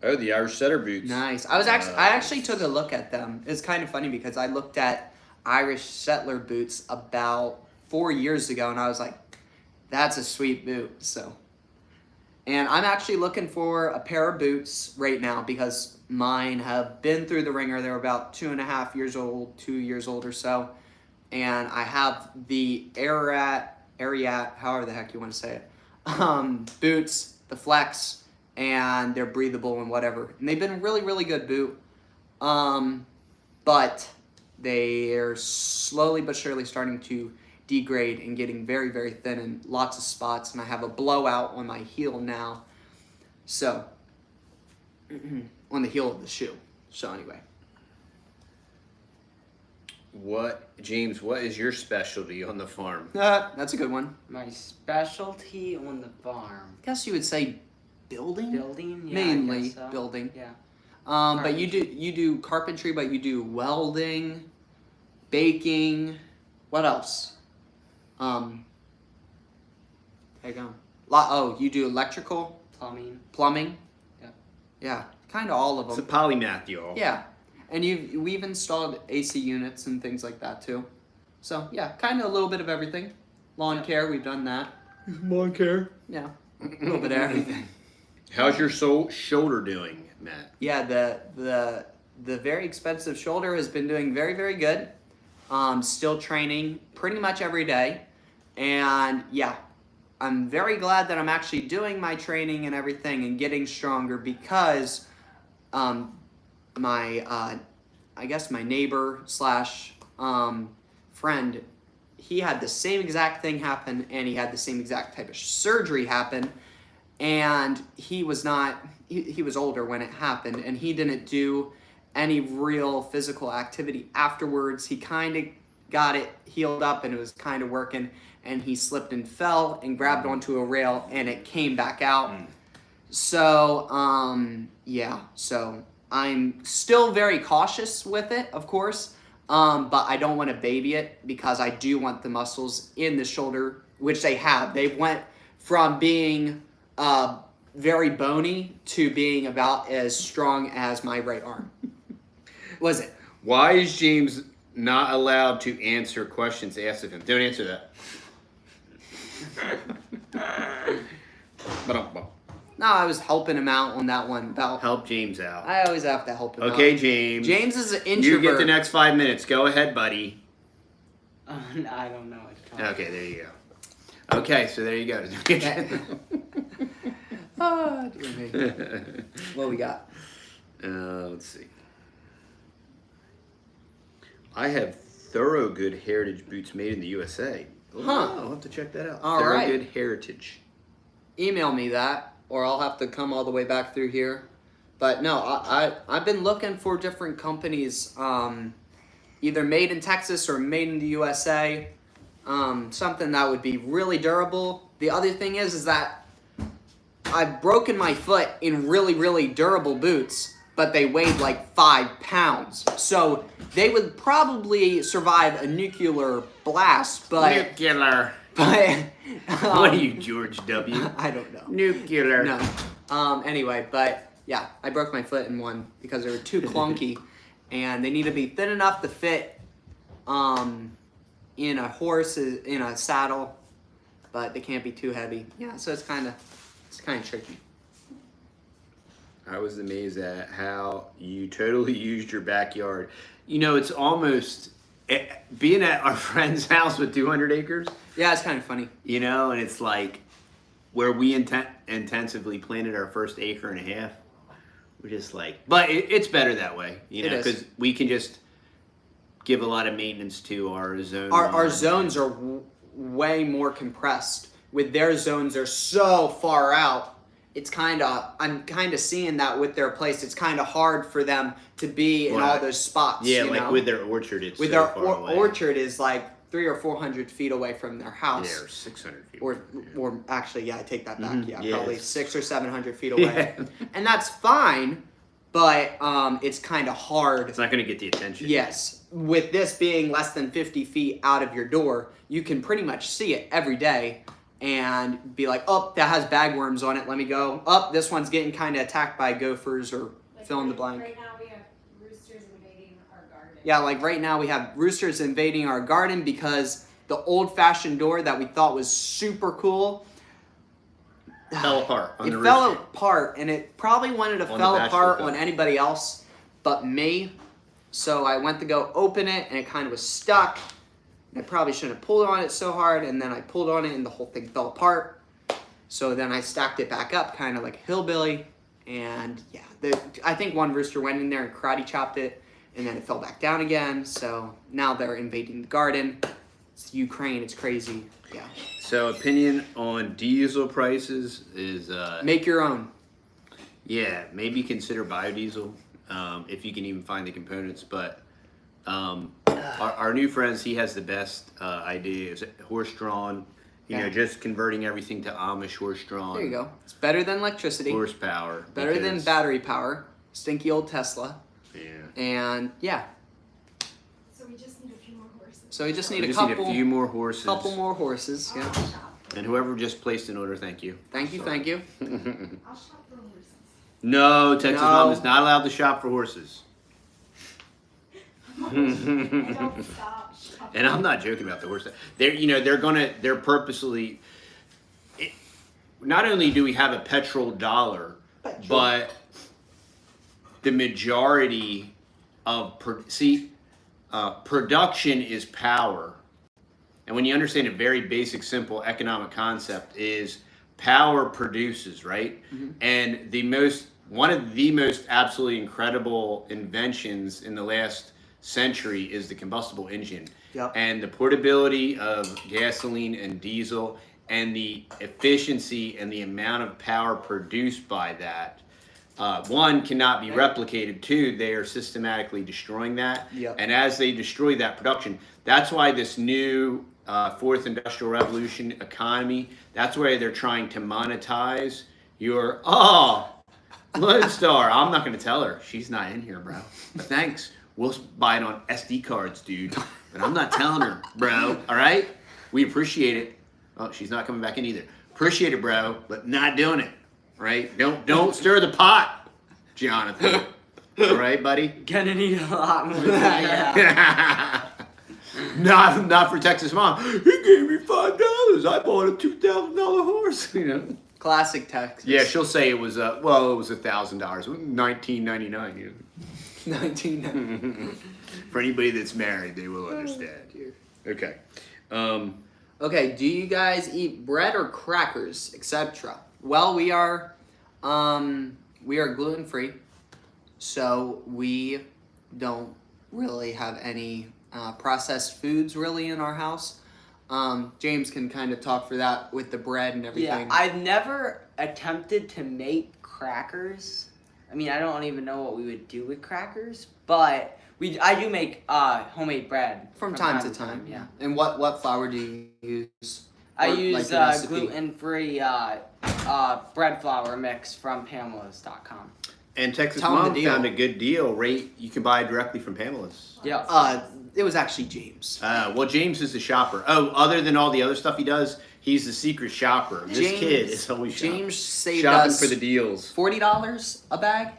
Oh, the Irish setter boots. Nice. I actually took a look at them. It's kind of funny because I looked at Irish settler boots about 4 years ago, and I was like, that's a sweet boot. So, and I'm actually looking for a pair of boots right now because mine have been through the ringer. They're about 2.5 years old, 2 years old or so, and I have the Ariat, however the heck you want to say it, boots, the Flex, and they're breathable and whatever. And they've been a really, really good boot. But they're slowly but surely starting to degrade and getting very, very thin in lots of spots. And I have a blowout on my heel now. So, on the heel of the shoe. So anyway. James, what is your specialty on the farm? That's a good one. My specialty on the farm. I guess you would say building? Building? Yeah, I Mainly guess so. building. Yeah. But you do carpentry, but you do welding, baking. What else? There you go. Oh, you do electrical, Plumbing. Yeah. Yeah, kind of all of It's a them. polymath, y'all. Yeah, and we've installed AC units and things like that too. So yeah, kind of a little bit of everything. Lawn care, we've done that. Lawn care. Yeah, a little bit of everything. How's your shoulder doing, Matt? Yeah, the very expensive shoulder has been doing very, very good. Still training pretty much every day. And yeah, I'm very glad that I'm actually doing my training and everything and getting stronger because my neighbor slash friend, he had the same exact thing happen and he had the same exact type of surgery happen. And he was older when it happened, and he didn't do any real physical activity afterwards. He kind of got it healed up, and it was kind of working, and he slipped and fell and grabbed onto a rail, and it came back out. So, yeah, so I'm still very cautious with it, of course, but I don't want to baby it because I do want the muscles in the shoulder, which they have. They went from being very bony to being about as strong as my right arm. Was it? Why is James not allowed to answer questions asked of him? Don't answer that. No, I was helping him out on that one. Help James out. I always have to help him out. Okay, James. James is an introvert. You get the next 5 minutes. Go ahead, buddy. I don't know. Okay, there you go. Okay, so there you go. Oh, dear me. What we got? Let's see. I have Thorogood Heritage boots made in the USA. Huh. I'll have to check that out. All right. Thorogood Heritage. Email me that, or I'll have to come all the way back through here. But no, I've been looking for different companies, either made in Texas or made in the USA. Something that would be really durable. The other thing is that I've broken my foot in really, really durable boots, but they weighed like 5 pounds. So they would probably survive a nuclear blast, but... Nuclear. But... What are you, George W? I don't know. Nuclear. No. Anyway, but yeah, I broke my foot in one because they were too clunky, and they need to be thin enough to fit in a horse, in a saddle, but they can't be too heavy. Yeah, so it's kind of tricky. I was amazed at how you totally used your backyard. You know, it's almost being at our friend's house with 200 acres. Yeah, it's kind of funny. You know, and it's like where we intensively planted our first acre and a half. We're just like, but it's better that way, you know, because we can just give a lot of maintenance to our zone. Our zones are way more compressed. With their zones, they're so far out. It's I'm kind of seeing that with their place. It's kind of hard for them to be in all those spots. Yeah, you like know? with their orchard, it's with so their far away. orchard is like 300 or 400 feet away from their house. Yeah, or 600 feet. Or actually, yeah, I take that back. Yeah, Yes. probably 600 or 700 feet away. And that's fine, but it's kind of hard. It's not going to get the attention. Yes. With this being less than 50 feet out of your door, you can pretty much see it every day and be like, oh, that has bagworms on it. Let me go. Oh, this one's getting kind of attacked by gophers or fill in the blank. Right now we have roosters invading our garden. Yeah, like right now we have roosters invading our garden because the old-fashioned door that we thought was super cool. Fell apart on the It fell rooster. apart, and it probably wouldn't have On fell the bachelor apart pad. on anybody else but me. So I went to go open it, and it kind of was stuck. I probably shouldn't have pulled on it so hard, and then I pulled on it, and the whole thing fell apart. So then I stacked it back up, kind of like a hillbilly, and yeah, I think one rooster went in there and karate chopped it, and then it fell back down again. So now they're invading the garden. It's Ukraine. It's crazy. Yeah. So opinion on diesel prices is Make your own. yeah, maybe consider biodiesel if you can even find the components. But our new friends, he has the best idea. Is horse-drawn. You know, Yeah. just converting everything to Amish horse-drawn. There you go. It's better than electricity. Horsepower. Better than because- battery power. Stinky old Tesla. Yeah. And yeah. So we just need a few more horses. So we just We need a just couple need a few more horses. couple more horses. I'll Yeah. shop. And whoever just placed an order, thank you. Thank you, thank you. I'll shop for horses. No, Texas No. Mom is not allowed to shop for horses. I don't stop shopping. And I'm not joking about the horse. They're purposely. Not only do we have a petrol dollar, but the majority of production is power. And when you understand a very basic, simple economic concept is power produces, right? And one of the most absolutely incredible inventions in the last century is the combustible engine. Yep. And the portability of gasoline and diesel and the efficiency and the amount of power produced by that, one, cannot be replicated. Two, they are systematically destroying that. Yep. And as they destroy that production, that's why this new fourth industrial revolution economy, that's where they're trying to monetize your, Lone Star. I'm not going to tell her. She's not in here, bro. But thanks. We'll buy it on SD cards, dude. But I'm not telling her, bro. All right? We appreciate it. Oh, she's not coming back in either. Appreciate it, bro, but not doing it. Right? Don't stir the pot, Jonathan. All right, buddy? Gonna need a lot more than that. Yeah. Not for Texas Mom. He gave me $5. I bought a $2,000 horse. You know. Classic Texas. Yeah, she'll say it was it was $1,000, $19.99. You know. 1990. For anybody that's married, they will understand. Okay. Okay, do you guys eat bread or crackers, etc.? Well, we are gluten free, so we don't really have any processed foods really in our house. James can kind of talk for that with the bread and everything. Yeah, I've never attempted to make crackers. I mean, I don't even know what we would do with crackers, but I do make homemade bread from time to time. Yeah, And what flour do you use? I Or, use like, the recipe? gluten-free bread flour mix from Pamela's.com. And Texas Tell 'em Mom the deal. found a good deal, right? You can buy it directly from Pamela's. Yeah. It was actually James. Well, James is the shopper. Oh, other than all the other stuff he does, he's the secret shopper. This kid is always James saved shopping us for the deals. $40 a bag.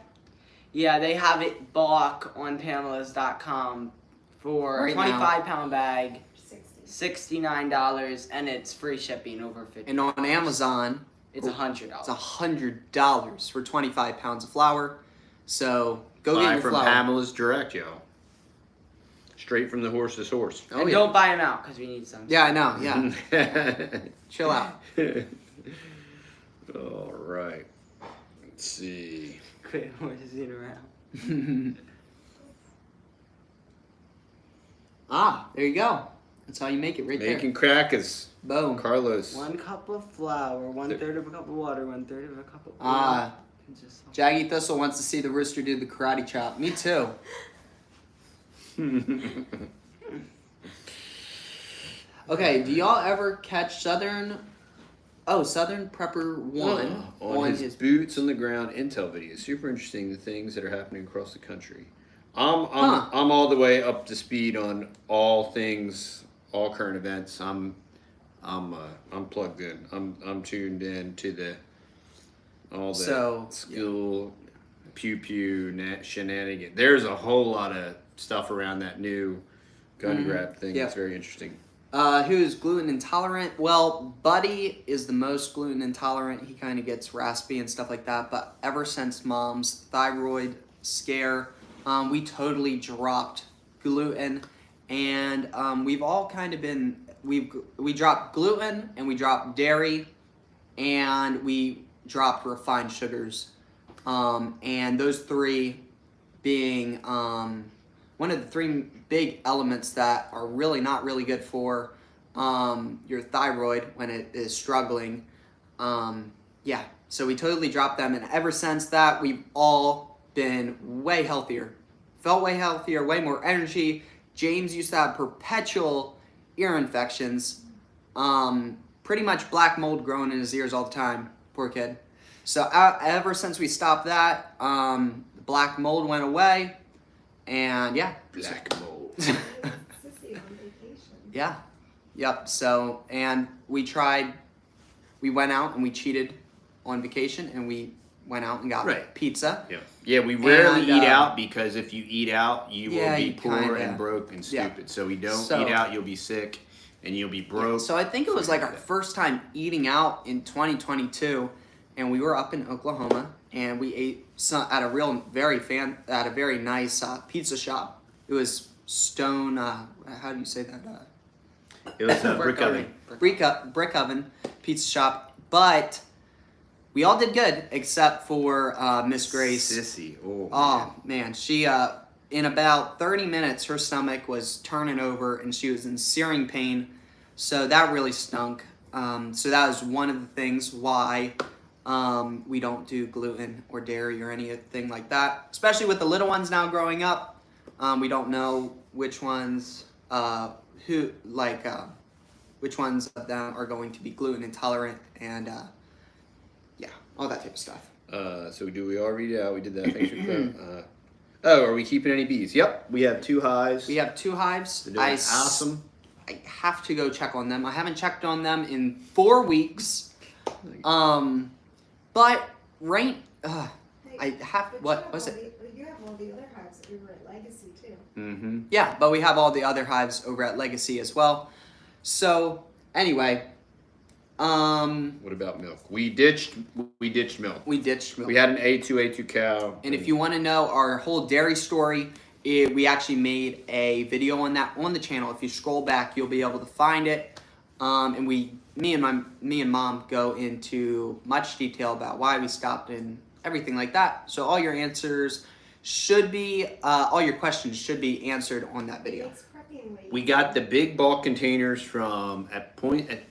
Yeah, they have it bulk on Pamela's.com for Right a now. 25-pound bag, 60. $69, and it's free shipping over 50. And on Amazon, It's $100. it's $100 for 25 pounds of flour. So go get Buy your from flour. Pamela's direct, yo. Straight from the horse's horse. Oh, And yeah. don't buy them out because we need some. Yeah, I know. Yeah, Yeah. chill out. All right. Let's see. Quit horsing around. There you go. That's how you make it right Making crackers. there. Boom. Carlos. 1 cup of flour, 1/3 of a cup of water, 1/3 of a cup of oil. Ah, And just Jaggy Thistle wants to see the rooster do the karate chop. Me too. Okay, do y'all ever catch Southern Prepper 1 on his boots on the ground intel video. Super interesting, the things that are happening across the country. I'm all the way up to speed on all things, all current events. I'm plugged in. I'm tuned in to all the school pew shenanigans. There's a whole lot of stuff around that new gun grab thing. Yeah. It's very interesting. Who's gluten intolerant? Well, Buddy is the most gluten intolerant. He kind of gets raspy and stuff like that. But ever since Mom's thyroid scare, we totally dropped gluten, and we've all kind of been we dropped gluten and we dropped dairy, and we dropped refined sugars, and those three being one of the three big elements that are really not really good for your thyroid when it is struggling. Yeah, so we totally dropped them, and ever since that, we've all been way healthier. Felt way healthier, way more energy. James used to have perpetual ear infections. Pretty much black mold growing in his ears all the time. Poor kid. So ever since we stopped that, the black mold went away. And yeah. Black mold. Sissy on vacation. Yeah. Yep. So, and we went out and we cheated on vacation, and we went out and got Right. pizza. Yeah. Yeah, we rarely And, eat out, because if you eat out, you yeah, will be you poor kinda- and broke and yeah. stupid. So we don't So- eat out, you'll be sick and you'll be broke. So I think it was like our first time eating out in 2022, and we were up in Oklahoma, and we ate at a very nice pizza shop. It was Stone. How do you say that? It was a brick oven. Brick oven pizza shop, but we all did good except for Miss Grace. Sissy. Oh, Oh man, she in about 30 minutes her stomach was turning over and she was in searing pain, so that really stunk. So that was one of the things why we don't do gluten or dairy or anything like that, especially with the little ones now growing up. We don't know which ones which ones of them are going to be gluten intolerant, and yeah, all that type of stuff. So we all read it out. We did that. Thanks for that. Oh, are we keeping any bees? Yep, we have 2 hives. We have 2 hives. They're doing awesome. I have to go check on them. I haven't checked on them in 4 weeks. But right, I have But what was it? You have all the other hives that we were at Legacy too. Mm-hmm. Yeah, but we have all the other hives over at Legacy as well. So anyway, What about milk? We ditched milk. we ditched milk. We had an A2 cow. And if you want to know our whole dairy story, we actually made a video on that on the channel. If you scroll back, you'll be able to find it. And me and Mom go into much detail about why we stopped and everything like that. So all your answers should be, all your questions should be answered on that video. It's prepping late. We got the big bulk containers from at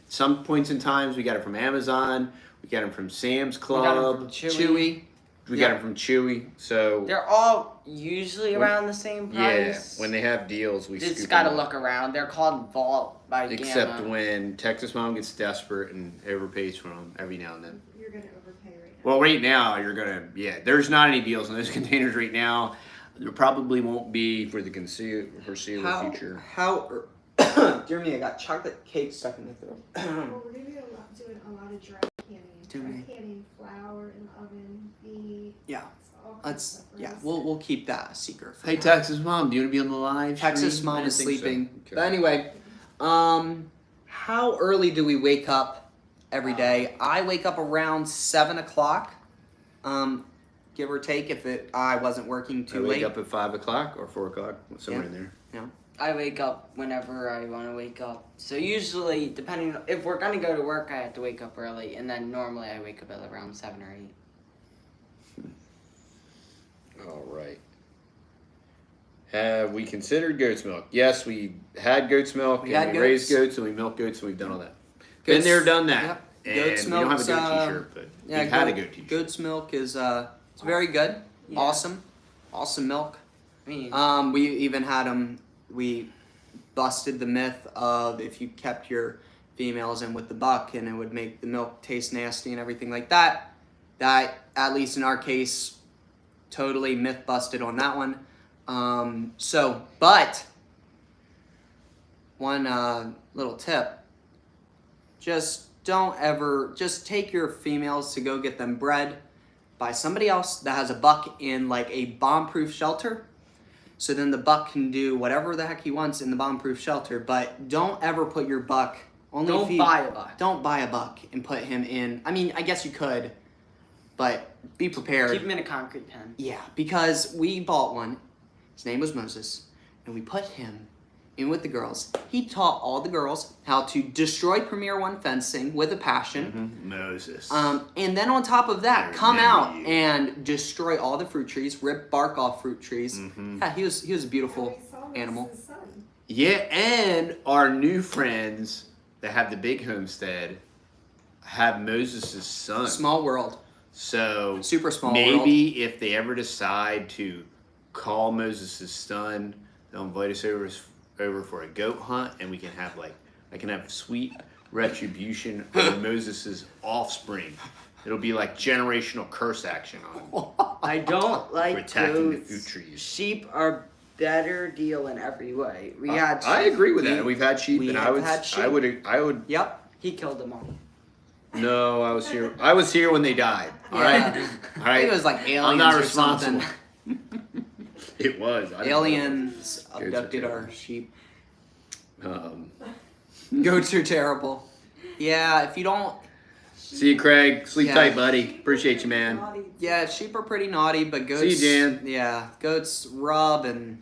some points in times we got it from Amazon. We got them from Sam's got 'em Club. from Chewy. We got them from Chewy. So They're all usually When- around the same yeah, price. when they have deals, we just scoop gotta them up. look around. They're called Vault by Except Gamma. when Texas Mom gets desperate and overpays for them every now and then. You're gonna overpay right now. Well, right now you're gonna there's not any deals on those containers right now. There probably won't be for the foreseeable future. Dear me, I got chocolate cake stuck in the throat. Well, we're gonna be doing a lot of dry canning. Too many. Dry canning, flour in the oven, beef. Yeah. all kinds of Let's stuff. We're yeah, gonna we'll keep that a secret. For Hey, now. Texas Mom, do you want to be on the live Texas stream? Mom I is think so. sleeping. Okay. But anyway, how early do we wake up every day? I wake up around 7 o'clock, give or take. If I wasn't working I too wake late. up at 5 o'clock or 4 o'clock, somewhere Yeah. in there. I wake up whenever I want to wake up. So usually, depending if we're gonna go to work, I have to wake up early, and then normally I wake up at around 7 or 8. All right. Have we considered goat's milk? Yes, we had goat's milk. We and had we raised goats. goats and we milked goats and we've done all that. Been Goats- there, done that. Yep. And Goat's we don't have a milk's, goat t-shirt, but Yeah, we've had a goat t-shirt. Goat's milk is it's very good. Yeah. Awesome milk. I mean, We even had them. We busted the myth of if you kept your females in with the buck and it would make the milk taste nasty and everything like that. That, at least in our case, totally myth busted on that one. But one little tip: just take your females to go get them bred by somebody else that has a buck in like a bomb-proof shelter. So then the buck can do whatever the heck he wants in the bomb-proof shelter. But don't ever put your buck. Don't buy a buck. Don't buy a buck and put him in. I mean, I guess you could, but be prepared. Keep him in a concrete pen. Yeah, because we bought one. His name was Moses, and we put him in with the girls. He taught all the girls how to destroy Premier One fencing with a passion. Moses. And then on top of that, I come remember out you. and destroy all the fruit trees, rip bark off fruit trees. Yeah, he was a beautiful animal. Yeah, and our new friends that have the big homestead have Moses' son. Small world, So super small maybe world. if they ever decide to call Moses' son, they'll invite us over for a goat hunt, and we can have I can have sweet retribution on Moses' offspring. It'll be like generational curse action on him. I don't like For attacking the goats. fruit trees. Sheep are better deal in every way. We had. I sheep. agree with that. We've had sheep, we and have had sheep. I would. Yep. He killed them all. No, I was here. I was here when they died. All right, all I right. think it was like aliens I'm not or responsible. something. It was. I didn't know. Aliens are abducted our terrible. sheep. Um, Goats are terrible. Yeah, if you don't. see you, Craig. Sleep Yeah. tight, buddy. Appreciate you, man. Yeah, sheep are pretty naughty, but goats. See you, Dan. Yeah, goats rub and.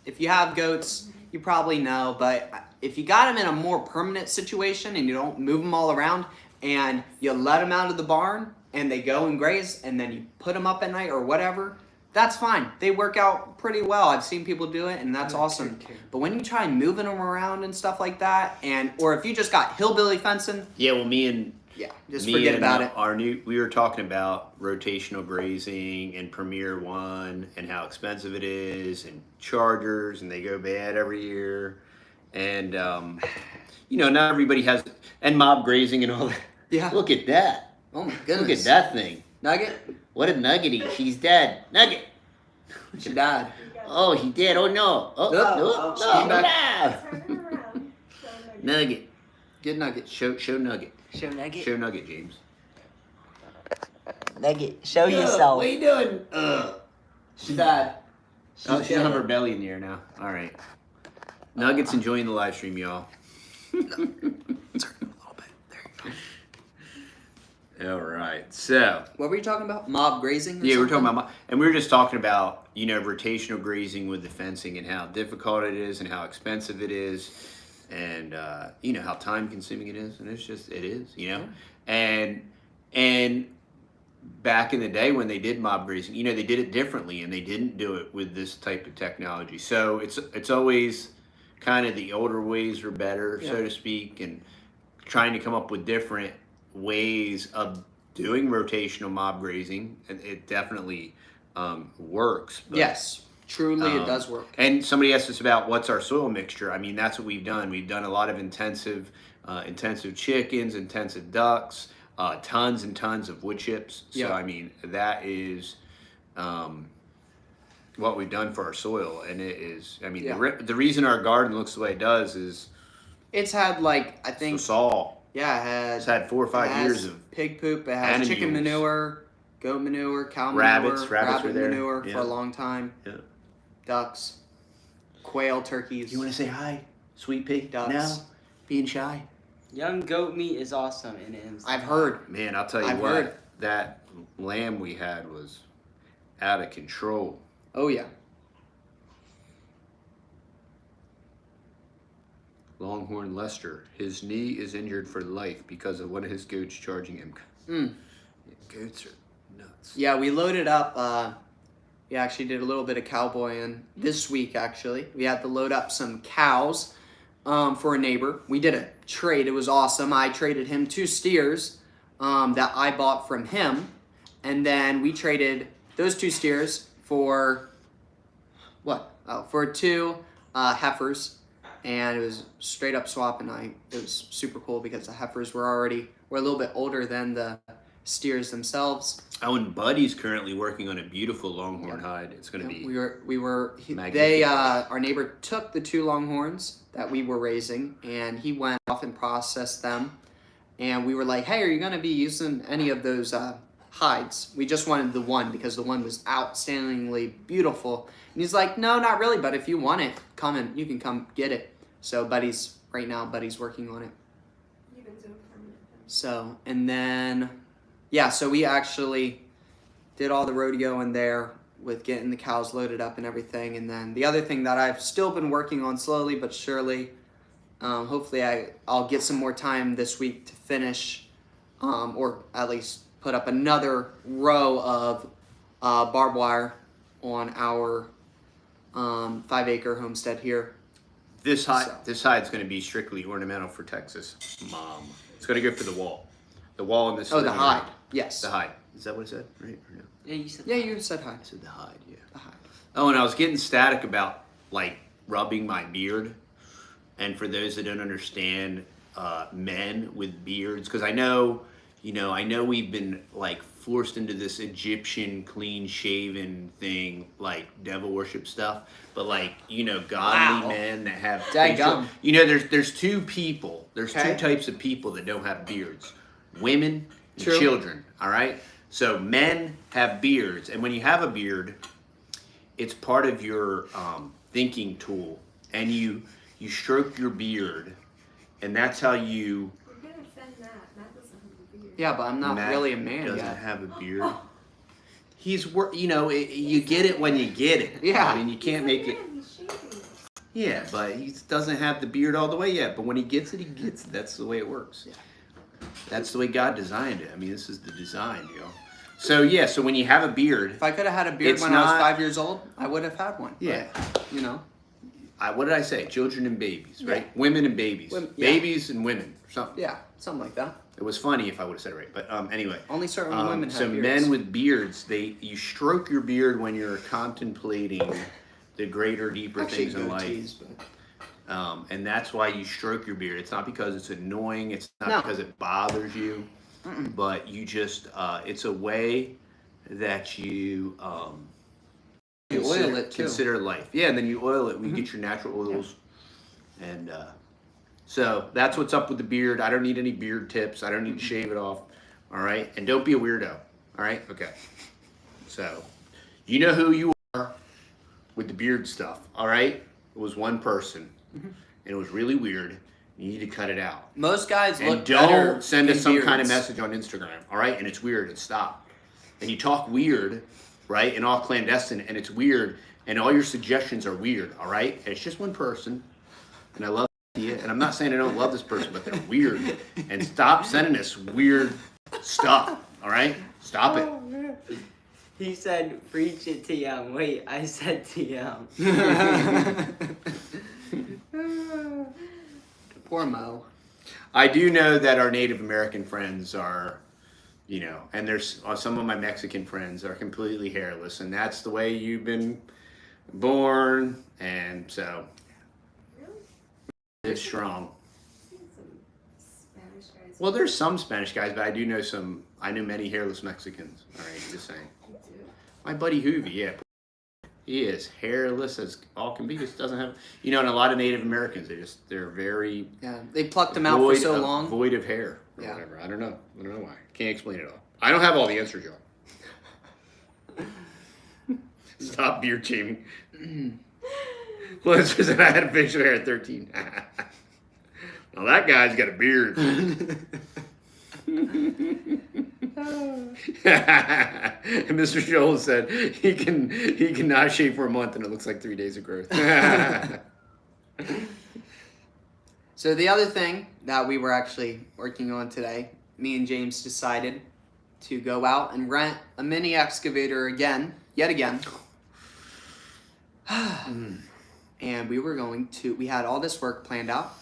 If you have goats, you probably know. But if you got them in a more permanent situation and you don't move them all around and you let them out of the barn and they go and graze and then you put them up at night or whatever, that's fine. They work out pretty well. I've seen people do it, and that's awesome. But when you try moving them around and stuff like that, or if you just got hillbilly fencing, Yeah, well, me and just forget about it. We were talking about rotational grazing and Premier One and how expensive it is, and chargers, and they go bad every year, and not everybody has, and mob grazing and all that. Yeah. Look at that. Oh my goodness. Look at that thing. Nugget? What a nuggety. She's dead. Nugget. She died. Oh, he did. Oh no. Oh, no. She came No. Nugget. Good nugget. Show Nugget. Show Nugget. Show Nugget, James. Nugget. Show yourself. What are you doing? She died. Oh, she'll have her belly in the air now. All right. Nugget's enjoying the live stream, y'all. All right. So, What were you talking about? Mob grazing? Or yeah, we're something? talking about, and we were just talking about, rotational grazing with the fencing and how difficult it is and how expensive it is, and how time consuming it is, and it is, and back in the day when they did mob grazing, they did it differently, and they didn't do it with this type of technology. So it's always kind of the older ways are better, so to speak, and trying to come up with different ways of doing rotational mob grazing. It definitely works. But, Yes. Truly, it does work. And somebody asked us about what's our soil mixture. I mean, that's what we've done. We've done a lot of intensive chickens, intensive ducks, tons and tons of wood chips. So, Yeah. I mean, that is what we've done for our soil. And it is, the reason our garden looks the way it does is It's had I the think, salt. yeah, It's had 4 or 5 years of pig poop. It has chicken animals. manure, goat manure, cow Rabbits manure, were rabbit there. manure Yeah. for a long time. Yeah. Ducks, quail, turkeys. You want to say hi, sweet pig? Ducks. No? Being shy? Young goat meat is awesome and it is. I've heard. Man, I'll tell you I've what. heard. That lamb we had was out of control. Oh yeah. Longhorn Lester, his knee is injured for life because of one of his goats charging him. Goats are nuts. Yeah, we loaded up. We actually did a little bit of cowboying this week. Actually, we had to load up some cows for a neighbor. We did a trade. It was awesome. I traded him 2 steers that I bought from him, and then we traded those 2 steers for what? Oh, for 2 heifers, and it was straight up swap. And it was super cool because the heifers were a little bit older than the steers themselves. Oh, and Buddy's currently working on a beautiful longhorn hide. It's going to be. Our neighbor took the 2 longhorns that we were raising, and he went off and processed them. And we were like, hey, are you going to be using any of those hides. We just wanted the one because the one was outstandingly beautiful. And he's like, no, not really, but if you want it, you can come get it. So Buddy's working on it. You've been doing permanent. So, and then, yeah, so we actually did all the rodeo in there with getting the cows loaded up and everything. And then the other thing that I've still been working on slowly but surely, hopefully I'll get some more time this week to finish, or at least put up another row of barbed wire on our 5-acre homestead here. This hide's going to be strictly ornamental for Texas, Mom. It's going to go for the wall. The wall in this. Oh, the hide. Yes. The hide. Is that what it said? Right? Or no? Yeah, you said. Yeah, you said hide. I said the hide. Yeah. The hide. Oh, and I was getting static about like rubbing my beard. And for those that don't understand, men with beards, because I know we've been like forced into this Egyptian clean shaven thing, like devil worship stuff. But like, godly Wow. men that have Daggum. there's two people. There's two types of people that don't have beards. Women and True. children. All right? So men have beards, and when you have a beard, it's part of your thinking tool, and you stroke your beard, and that's how you. We're gonna offend Matt. Matt doesn't have a beard. Yeah, but I'm not Matt really a man doesn't yet. have a beard. He's you get it when you get it. Yeah. I mean, you can't make it. Man, he's shaving. Yeah, but he doesn't have the beard all the way yet. But when he gets it, he gets it. That's the way it works. Yeah. That's the way God designed it. I mean, this is the design, So yeah, so when you have a beard, If I could have had a beard It's when I was not- 5 years old, I would have had one. Yeah. But, what did I say? Children and babies, Yeah. right? Women and babies. Yeah. Babies and women, or something. yeah, something like that. It was funny if I would have said it right, but anyway. Only certain women have So beards. men with beards, you stroke your beard when you're contemplating the greater, deeper Actually, things in life. goatees, but And that's why you stroke your beard. It's not because it's annoying. It's not No. because it bothers you. But you just, it's a way that you You oil it, too. consider life. Yeah, and then you oil it. You get your natural oils. And so that's what's up with the beard. I don't need any beard tips. I don't need to shave it off. All right? And don't be a weirdo. All right? Okay. So, you know who you are with the beard stuff. All right? It was one person. And it was really weird. You need to cut it out. most guys And look better don't send us in some kind of beards. message on Instagram. All right? And it's weird. And stop. And you talk weird, right? And all clandestine. And it's weird. And all your suggestions are weird. All right? And it's just one person. And I love you. And I'm not saying I don't love this person, but they're weird. And stop sending us weird stuff. All right? Stop it. He said, "Preach it, TM." Wait, I said TM. Poor Mo. I do know that our Native American friends are, and there's some of my Mexican friends are completely hairless, and that's the way you've been born, and so Really? it's strong. I've seen some Spanish guys. Well, there's some Spanish guys, but I know many hairless Mexicans. All right, just saying. You do. My buddy Hoovie, yeah, he is hairless as all can be. Just doesn't have, and a lot of Native Americans, they're very Yeah, they plucked him out for so long. void of hair or Yeah. whatever. I don't know why. Can't explain it all. I don't have all the answers, y'all. Stop beard shaming. Well, it's just that I had a facial hair at 13. Now that guy's got a beard. And Mr. Scholl said he can not shave for a month and it looks like 3 days of growth. So the other thing that we were actually working on today, me and James decided to go out and rent a mini excavator yet again. And we had all this work planned out.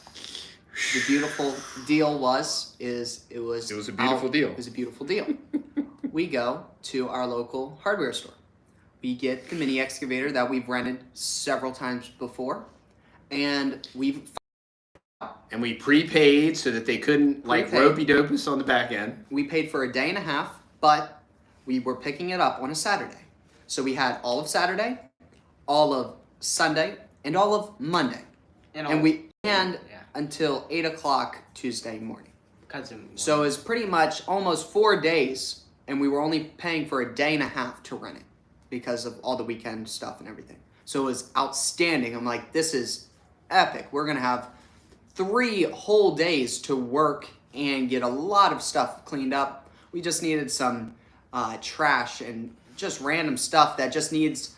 The beautiful deal was It was a beautiful deal. It was a beautiful deal. We go to our local hardware store. We get the mini excavator that we've rented several times before, and we prepaid so that they couldn't Prepaid. ropey dope us on the back end. paid for a day and a half, but we were picking it up on a Saturday. So we had all of Saturday, all of Sunday, and all of Monday. And until 8 o'clock Tuesday morning. So it was pretty much almost 4 days and we were only paying for a day and a half to rent it because of all the weekend stuff and everything. So it was outstanding. I'm like, this is epic. We're gonna have 3 whole days to work and get a lot of stuff cleaned up. We just needed some trash and just random stuff that just needs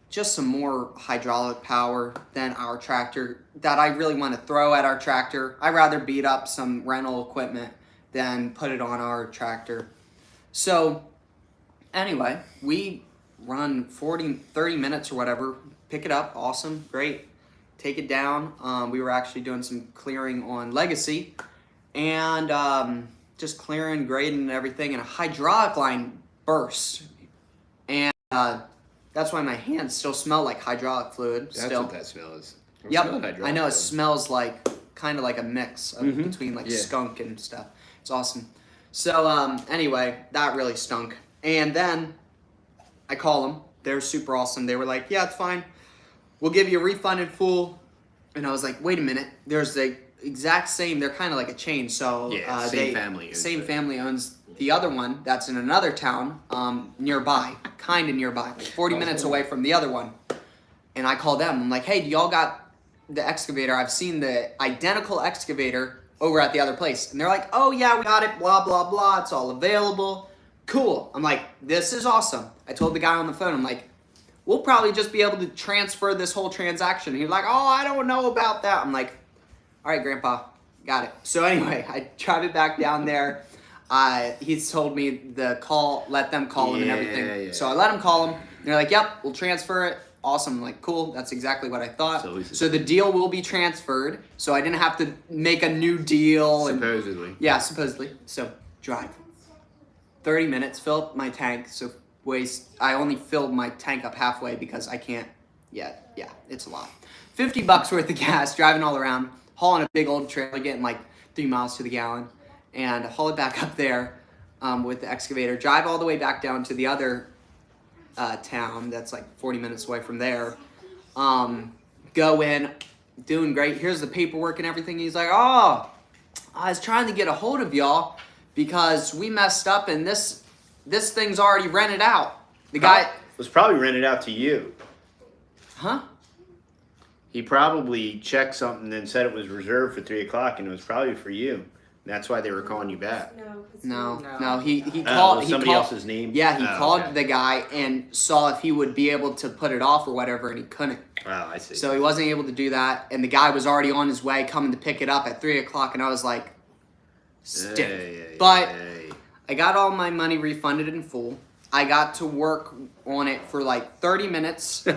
just some more hydraulic power than our tractor that I really want to throw at our tractor. I'd rather beat up some rental equipment than put it on our tractor. So anyway, we run 30 minutes or whatever, pick it up, awesome, great, take it down. We were actually doing some clearing on Legacy and just clearing, grading and everything, and a hydraulic line burst. And that's why my hands still smell like hydraulic fluid. That's still. what that smell is. Yep, Smell hydraulic I know it fluid. smells like kind of like a mix of, between like Yeah. skunk and stuff. It's awesome. So anyway, that really stunk. And then I call them. They're super awesome. They were like, "Yeah, it's fine. We'll give you a refund in full." And I was like, "Wait a minute. There's the exact same. They're kind of like a chain. So Yeah, same family owns Same it. family owns the other one that's in another town nearby, kind of nearby, like 40 minutes away from the other one." And I call them. I'm like, "Hey, do y'all got the excavator? I've seen the identical excavator over at the other place." And they're like, "Oh yeah, we got it, blah, blah, blah. It's all available." Cool. I'm like, "This is awesome." I told the guy on the phone, I'm like, "We'll probably just be able to transfer this whole transaction." And he's like, "Oh, I don't know about that." I'm like, "All right, Grandpa, got it." So anyway, I drive it back down there. He's told me let them call him and everything. Yeah. So I let him call him. And they're like, "Yep, we'll transfer it." Awesome. I'm like, cool. That's exactly what I thought. So the deal will be transferred. So I didn't have to make a new deal. Supposedly. Yeah, supposedly. So drive. 30 minutes, fill up my tank. So I only filled my tank up halfway because I can't. Yeah, it's a lot. $50 worth of gas, driving all around, hauling a big old trailer, getting like 3 miles to the gallon, and haul it back up there with the excavator. Drive all the way back down to the other town that's like 40 minutes away from there. Go in, doing great. Here's the paperwork and everything. He's like, "Oh, I was trying to get a hold of y'all because we messed up and this thing's already rented out." The guy was probably rented out to you. Huh? He probably checked something and said it was reserved for 3 o'clock, and it was probably for you. That's why they were calling you back. No. He Was called somebody else's name? Yeah, he Oh, called okay. the guy and saw if he would be able to put it off or whatever, and he couldn't. Oh, I see. So he wasn't able to do that, and the guy was already on his way coming to pick it up at 3 o'clock, and I was like, stick. Hey. But I got all my money refunded in full. I got to work on it for like 30 minutes,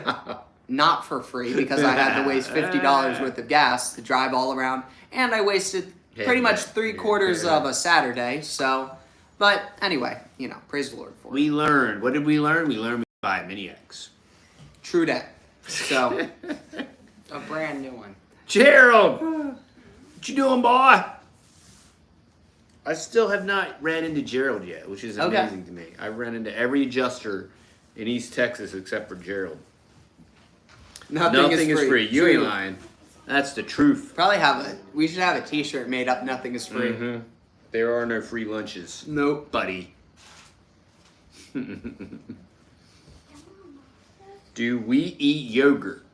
not for free, because I had to waste $50 worth of gas to drive all around, and I wasted pretty much 3/4 of a Saturday. So, but anyway, praise the Lord for it. We learned. What did we learn? We learned we buy a Mini X. True that. So, A brand new one. Gerald! What you doing, boy? I still have not ran into Gerald yet, which is Okay. amazing to me. I've ran into every adjuster in East Texas except for Gerald. Nothing is free. You ain't True. lying. That's the truth. We should have a t-shirt made up, "Nothing is free." Mhm. There are no free lunches, Nope. buddy. Do we eat yogurt?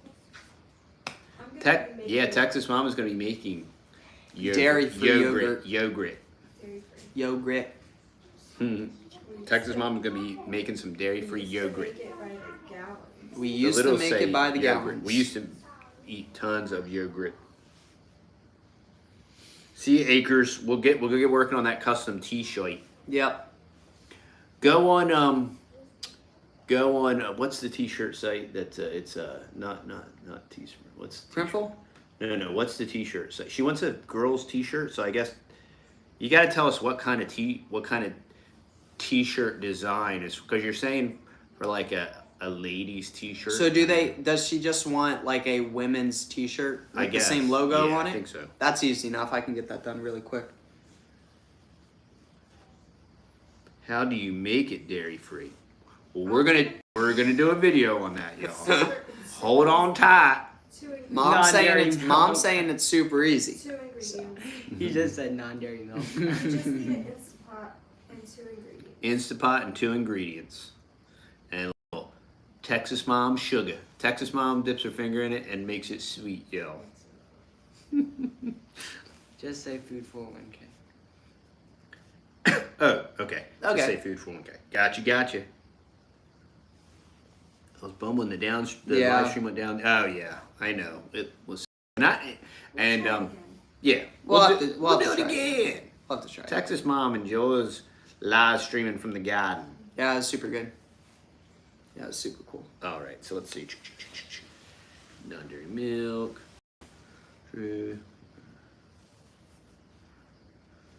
Texas Mom is going to be making Dairy-free yogurt. Yogurt. Texas Mom is going to be making some dairy-free yogurt. We The used to littles make say it by the yogurt. gallons. We used to eat tons of yogurt. See, Acres, we'll get working on that custom T-shirt. Yep. Go on what's the T-shirt site that it's not T-shirt. What's the Printful? No. What's the T-shirt site? She wants a girls T-shirt, so I guess you got to tell us what kind of T-shirt design is, because you're saying for like a ladies T-shirt. So does she just want like a women's t-shirt with I guess the same logo Yeah, on it? I think so. That's easy enough. I can get that done really quick. How do you make it dairy free? Well, we're gonna do a video on that, y'all. Hold on tight. Mom's Non-dairy saying it's super easy. 2 ingredients. He just said non-dairy milk. Just need an Instant Pot and 2 2 ingredients. Instapot and 2 ingredients. And a little Texas Mom sugar. Texas Mom dips her finger in it and makes it sweet, yo. Just say food 401k. Oh, okay. Okay. Just say food for 1K. Gotcha. I was bummed when the Yeah. live stream went down. Oh yeah, I know. It was not, and Try it again. yeah, We'll have do, to- we'll we'll do have it to try it. again. Love to try it. Texas Mom and Joe's live streaming from the garden. Yeah, it was super good. Yeah, it was super cool. All right, so let's see. Non-dairy milk. True.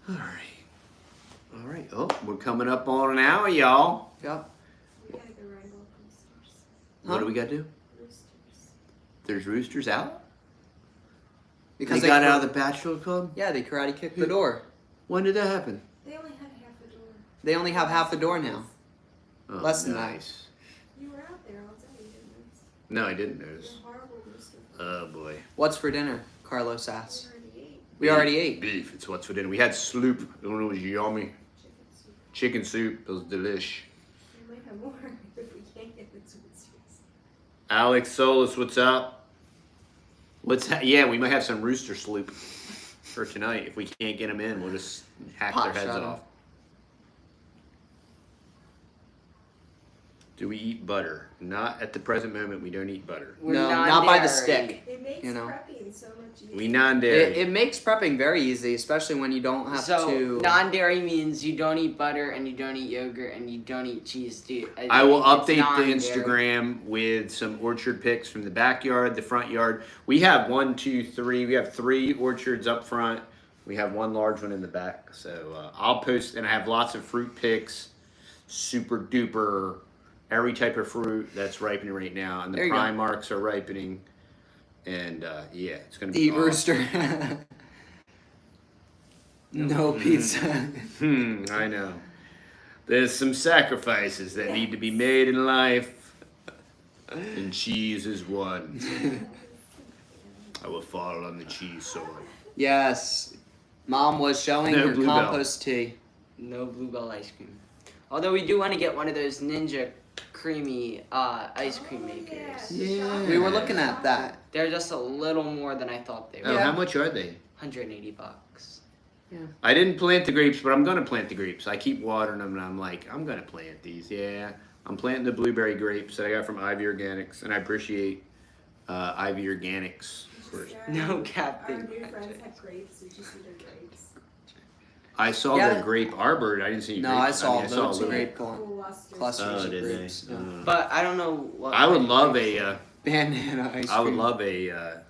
All right. Oh, we're coming up on an hour, y'all. Yep. We gotta go wrangle roosters. What do we got to do? Roosters. There's roosters out. Because They got out of the bachelor club. Yeah, they karate kicked the door. When did that happen? They only had half a door. They only have half the door now. Oh, Less than that. nice. You were out there all day, you didn't notice. No, I didn't You're notice. a horrible rooster. Oh boy. What's for dinner? Carlos We asks. already ate We already ate. Beef. It's what's for dinner. We had sloop. It was yummy. chicken soup. Chicken soup. It was delish. We might have more if we can't get the roosters. Alex Solis, what's up? Yeah, we might have some rooster sloop for tonight. If we can't get them in, we'll just hack Pot their heads shot 'em. off. Do we eat butter? Not at the present moment. We don't eat butter. We're No, not by the non-dairy. stick. It makes You know. prepping so much easier. We non-dairy. It makes prepping very easy, especially when you don't have So to. non-dairy means you don't eat butter and you don't eat yogurt and you don't eat cheese. I will It's update the non-dairy. Instagram with some orchard pics from the backyard, the front yard. We have 1, 2, 3. We have 3 orchards up front. We have 1 large one in the back. So I'll post, and I have lots of fruit pics, super duper, every type of fruit that's ripening right now, and the There you go. prime marks are ripening. And yeah, it's gonna be Eat awesome. rooster. No pizza. I know. There's some sacrifices that need to be made in life, and cheese is one. I will fall on the cheese sword. Yes. Mom was showing No her Bluebell. compost tea. No Bluebell ice cream. Although we do want to get one of those Ninja creamy ice cream makers. Yeah. We were looking at that. They're just a little more than I thought they were. Oh, Yeah. how much are they? $180. I didn't plant the grapes, but I'm gonna plant the grapes. I keep watering them, and I'm like, I'm gonna plant these. Yeah, I'm planting the blueberry grapes that I got from Ivy Organics, and I appreciate Ivy Organics. For, No Our Captain new friends Crunch. have grapes. Did you see their grapes? I saw Yeah. their grape arbor. I didn't see any No, I grapes. saw mean, loads of little- grape Clusters. clusters Oh, of did grapes. they? Yeah. But I don't know what. I would kind of love grapes. a. Banana ice cream. I would love a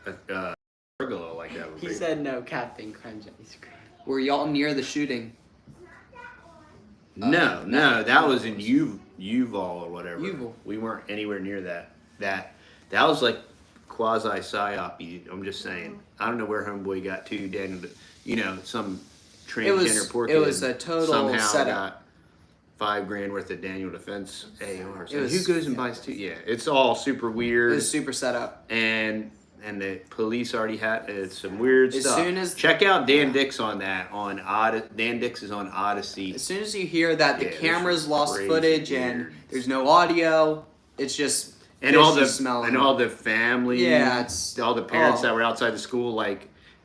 pergola like that. Would He be. said no Captain Crunch ice cream. Were y'all near the shooting? No, that was in Uval or whatever. Uval. We weren't anywhere near that. That was like quasi psyop. I'm just saying. I don't know where homeboy got to, Daniel, but some transgender poor It kid was a total somehow setup. got $5,000 worth of Daniel Defense ARs. It was- Who goes and buys two? Yeah, it's all super It weird. was super set up. and the police already had some weird As stuff. soon as- Check out Dan Dix on that Dan Dix is on Odyssey. As soon as you hear that the Yeah, this cameras is lost crazy footage weird. and there's no audio, it's just And all fishy the smelling. and all the family, Yeah, it's- all the parents oh. that were outside the school,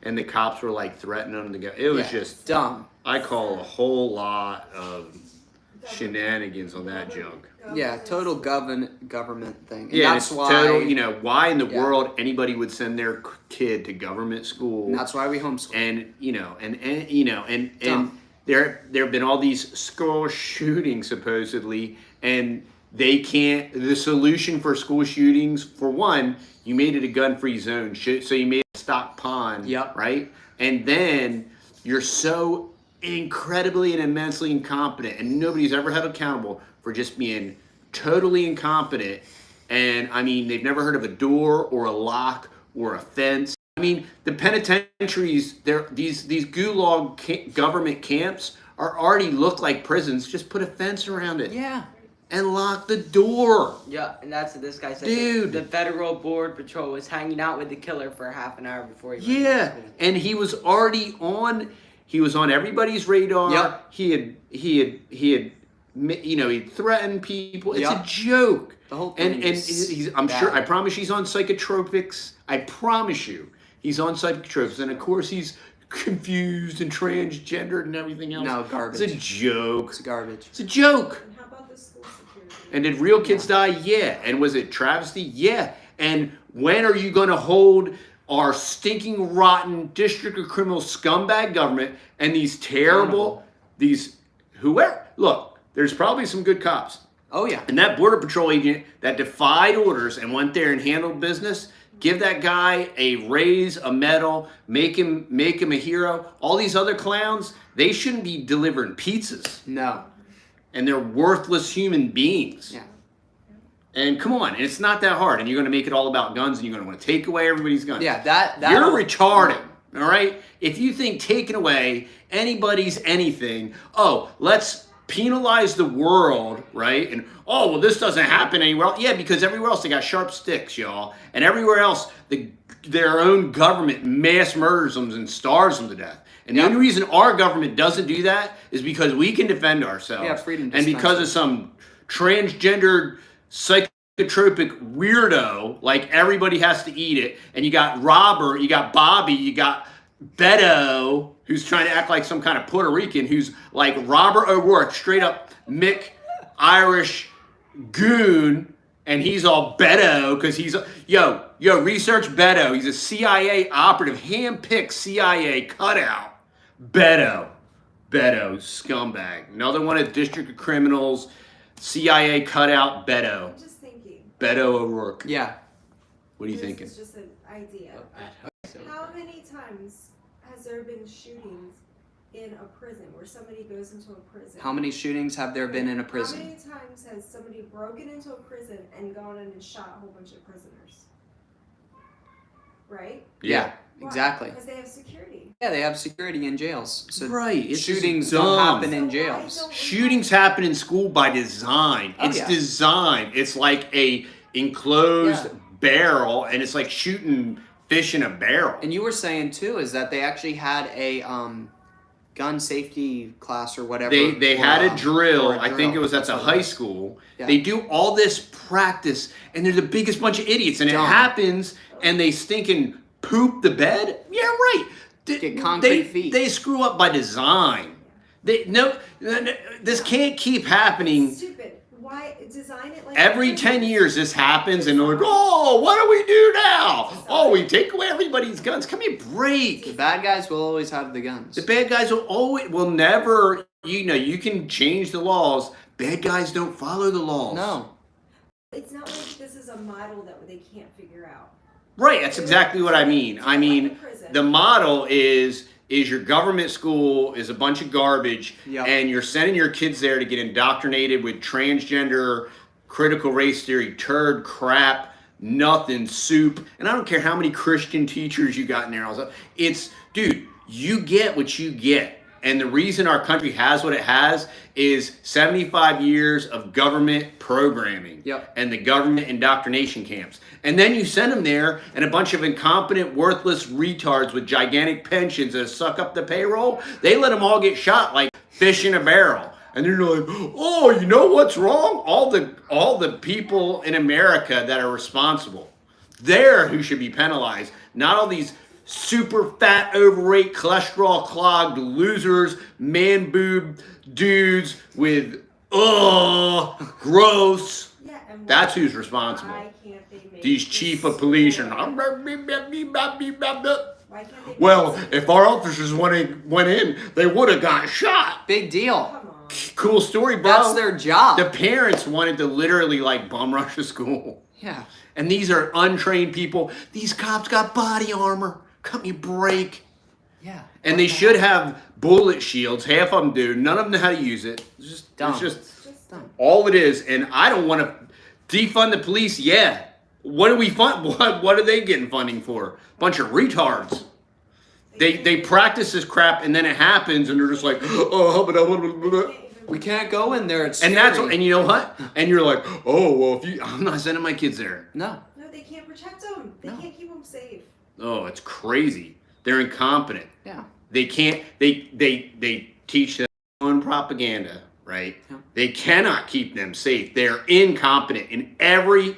and the cops were threatening them to go. It was Yeah, just dumb. I call a whole lot of shenanigans on that junk. Yeah, total government thing. And Yeah, that's it's why. total. Why in the Yeah. world anybody would send their kid to government school? And that's why we homeschool. and Dumb. there have been all these school shootings supposedly, and they can't. The solution for school shootings, for one, you made it a gun-free zone, so you made it a stock pond, Yep. right? And then you're so incredibly and immensely incompetent, and nobody's ever held accountable for just being totally incompetent. And I mean, they've never heard of a door or a lock or a fence. I mean, the penitentiaries, these gulag government camps are already look like prisons. Just put a fence around it Yeah. and lock the door. Yeah, and that's what this guy said. Dude. The Federal Border Patrol was hanging out with the killer for half an hour before he went to Yeah, school. and he was already on. He was on everybody's radar. Yep. He had he threatened people. It's Yep. a joke. The whole thing And is he's, I'm bad. sure, I promise he's on psychotropics. I promise you. He's on psychotropics. And of course he's confused and transgendered and everything else. No, garbage. It's a joke. It's garbage. It's a joke. And how about the school security? And did real kids die? Yeah. And was it travesty? Yeah. And when are you going to hold our stinking, rotten district of criminal scumbag government and these terrible, look, there's probably some good cops. Oh yeah. And that Border Patrol agent that defied orders and went there and handled business, give that guy a raise, a medal, make him a hero. All these other clowns, they shouldn't be delivering pizzas. No. And they're worthless human beings. Yeah. And come on, and it's not that hard. And you're going to make it all about guns, and you're going to want to take away everybody's guns. Yeah. That. You're retarded. All right? If you think taking away anybody's anything, let's penalize the world, right? And well, this doesn't happen anywhere else. Yeah, because everywhere else they got sharp sticks, y'all. And everywhere else their own government mass murders them and starves them to death. And the only reason our government doesn't do that is because we can defend ourselves. Yeah, freedom and because of some transgendered psychotropic weirdo, like everybody has to eat it. And you got Robert, you got Bobby, you got Beto, who's trying to act like some kind of Puerto Rican, who's like Robert O'Rourke, straight up Mick Irish goon, and he's all Beto because he's research Beto. He's a CIA operative, hand-picked CIA cutout. Beto, scumbag. Another one of District of Criminals, CIA cutout. Beto, I'm just thinking. Beto O'Rourke. Yeah. What are you thinking? This is just an idea. How many times has there been shootings in a prison where somebody goes into a prison? How many shootings have there been in a How prison? many times has somebody broken into a prison and gone in and shot a whole bunch of prisoners? Right? Yeah. Why? Exactly. Because they have security. Yeah, they have security in jails. So Right, it's shootings just don't dumb. happen in So why jails. don't we Shootings happen in school by design. Oh, It's yeah. designed. It's like a enclosed barrel, and it's like shooting fish in a barrel. And you were saying too is that they actually had a gun safety class or whatever. They had a drill. or a I think it was at That's the what it high was. school. Yeah. They do all this practice, and they're the biggest bunch of idiots. And it Dumb. happens, and they stinking poop the bed. Yeah, right. Get concrete feet. They screw up by design. This can't keep happening. Stupid. Why design it like Every 10 years this happens, and they're like, oh, what do we do now? Oh, we take away everybody's guns. Come here, The break. bad guys will always have the guns. The bad guys will never, you can change the laws. Bad guys don't follow the laws. No. It's not like this is a model that they can't figure out. Right, that's exactly what I mean. I mean, the model is your government school is a bunch of garbage, Yep. and you're sending your kids there to get indoctrinated with transgender, critical race theory, turd crap, nothing, soup. And I don't care how many Christian teachers you got in there. Dude, you get what you get. And the reason our country has what it has is 75 years of government programming. Yep. And the government indoctrination camps. And then you send them there, and a bunch of incompetent, worthless retards with gigantic pensions that suck up the payroll, they let them all get shot like fish in a barrel. And they're like, oh, you know what's wrong? All the people in America that are responsible. They're who should be penalized, not all these super fat, overweight, cholesterol clogged losers, man boob dudes with gross. Yeah, and That's who's responsible. Why can't they make These this chief of police and fair? Why can't they well, make this if our officers went in, they would have got shot. Big deal. Come on. Cool story, bro. That's their job. The parents wanted to literally like bum rush a school. Yeah. And these are untrained people. These cops got body armor. Cut me a break. Yeah. And they should have bullet shields. Half of them do. None of them know how to use it. Dumb. It's just It's just Dumb. all it is. And I don't want to defund the police. Yeah. What do we fund? What are they getting funding for? Bunch of retards. They practice this crap, and then it happens, and they're just like, oh, but We can't go in there. It's and scary. that's what, and you know what? And you're like, oh well, I'm not sending my kids there. No. No, they can't protect them. They No. can't keep them safe. Oh, it's crazy. They're incompetent. Yeah. They can't. They teach them own propaganda, right? Yeah. They cannot keep them safe. They're incompetent in every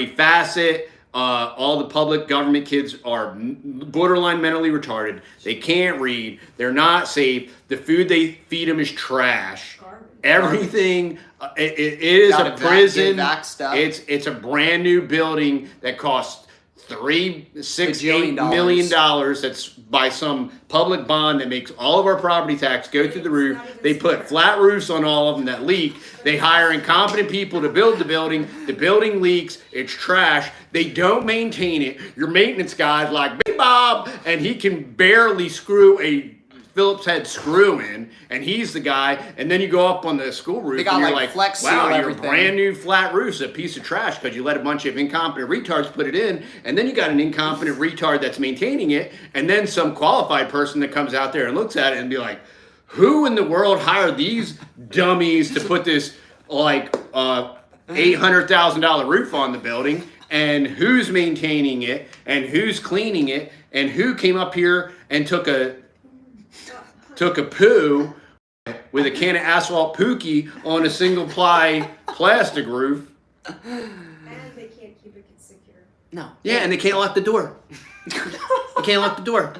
facet. All the public government kids are borderline mentally retarded. They can't read. They're not safe. The food they feed them is trash. Garbage. Everything. It is Gotta a prison. back stuff. It's a brand new building that costs $3, $6, Bajillion $8 million. That's by some public bond that makes all of our property tax go through the roof. It's not even They put smart. flat roofs on all of them that leak. They hire incompetent people to build the building. The building leaks. It's trash. They don't maintain it. Your maintenance guy's like, Big Bob, and he can barely screw a Phillips head screw in, and he's the guy. And then you go up on the school roof, They got, and you're like, like, Flex Seal wow, your everything. brand new flat roof's a piece of trash because you let a bunch of incompetent retards put it in, and then you got an incompetent retard that's maintaining it, and then some qualified person that comes out there and looks at it and be like, who in the world hired these dummies to put this like $800,000 roof on the building, and who's maintaining it, and who's cleaning it, and who came up here and took a poo with a can of asphalt pookie on a single ply plastic roof. And they can't keep it secure. No. Yeah, and they can't lock the door. They can't lock the door.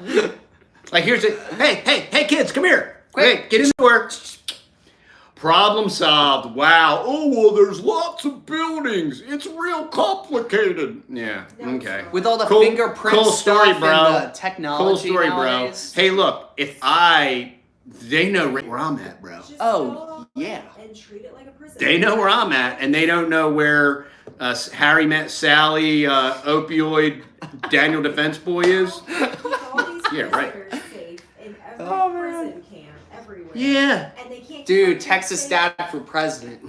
Like, here's it. Hey, kids, come here. Quick, get in the door. Problem solved. Wow. Oh, well, there's lots of buildings. It's real complicated. Yeah, okay. With all the Cool- fingerprint cool stuff story, bro. and the technology Cool story, nowadays. bro. Hey, look, they know where I'm at, bro. Just Oh, go yeah. And treat it like a prison. They know where I'm at, and they don't know where Harry Met Sally, opioid Daniel Defense Boy is. Keep all these Yeah, right. prisoners safe in every Oh, man. prison camp, everywhere. Yeah. And they can't keep Dude, them Texas safe. dad for president.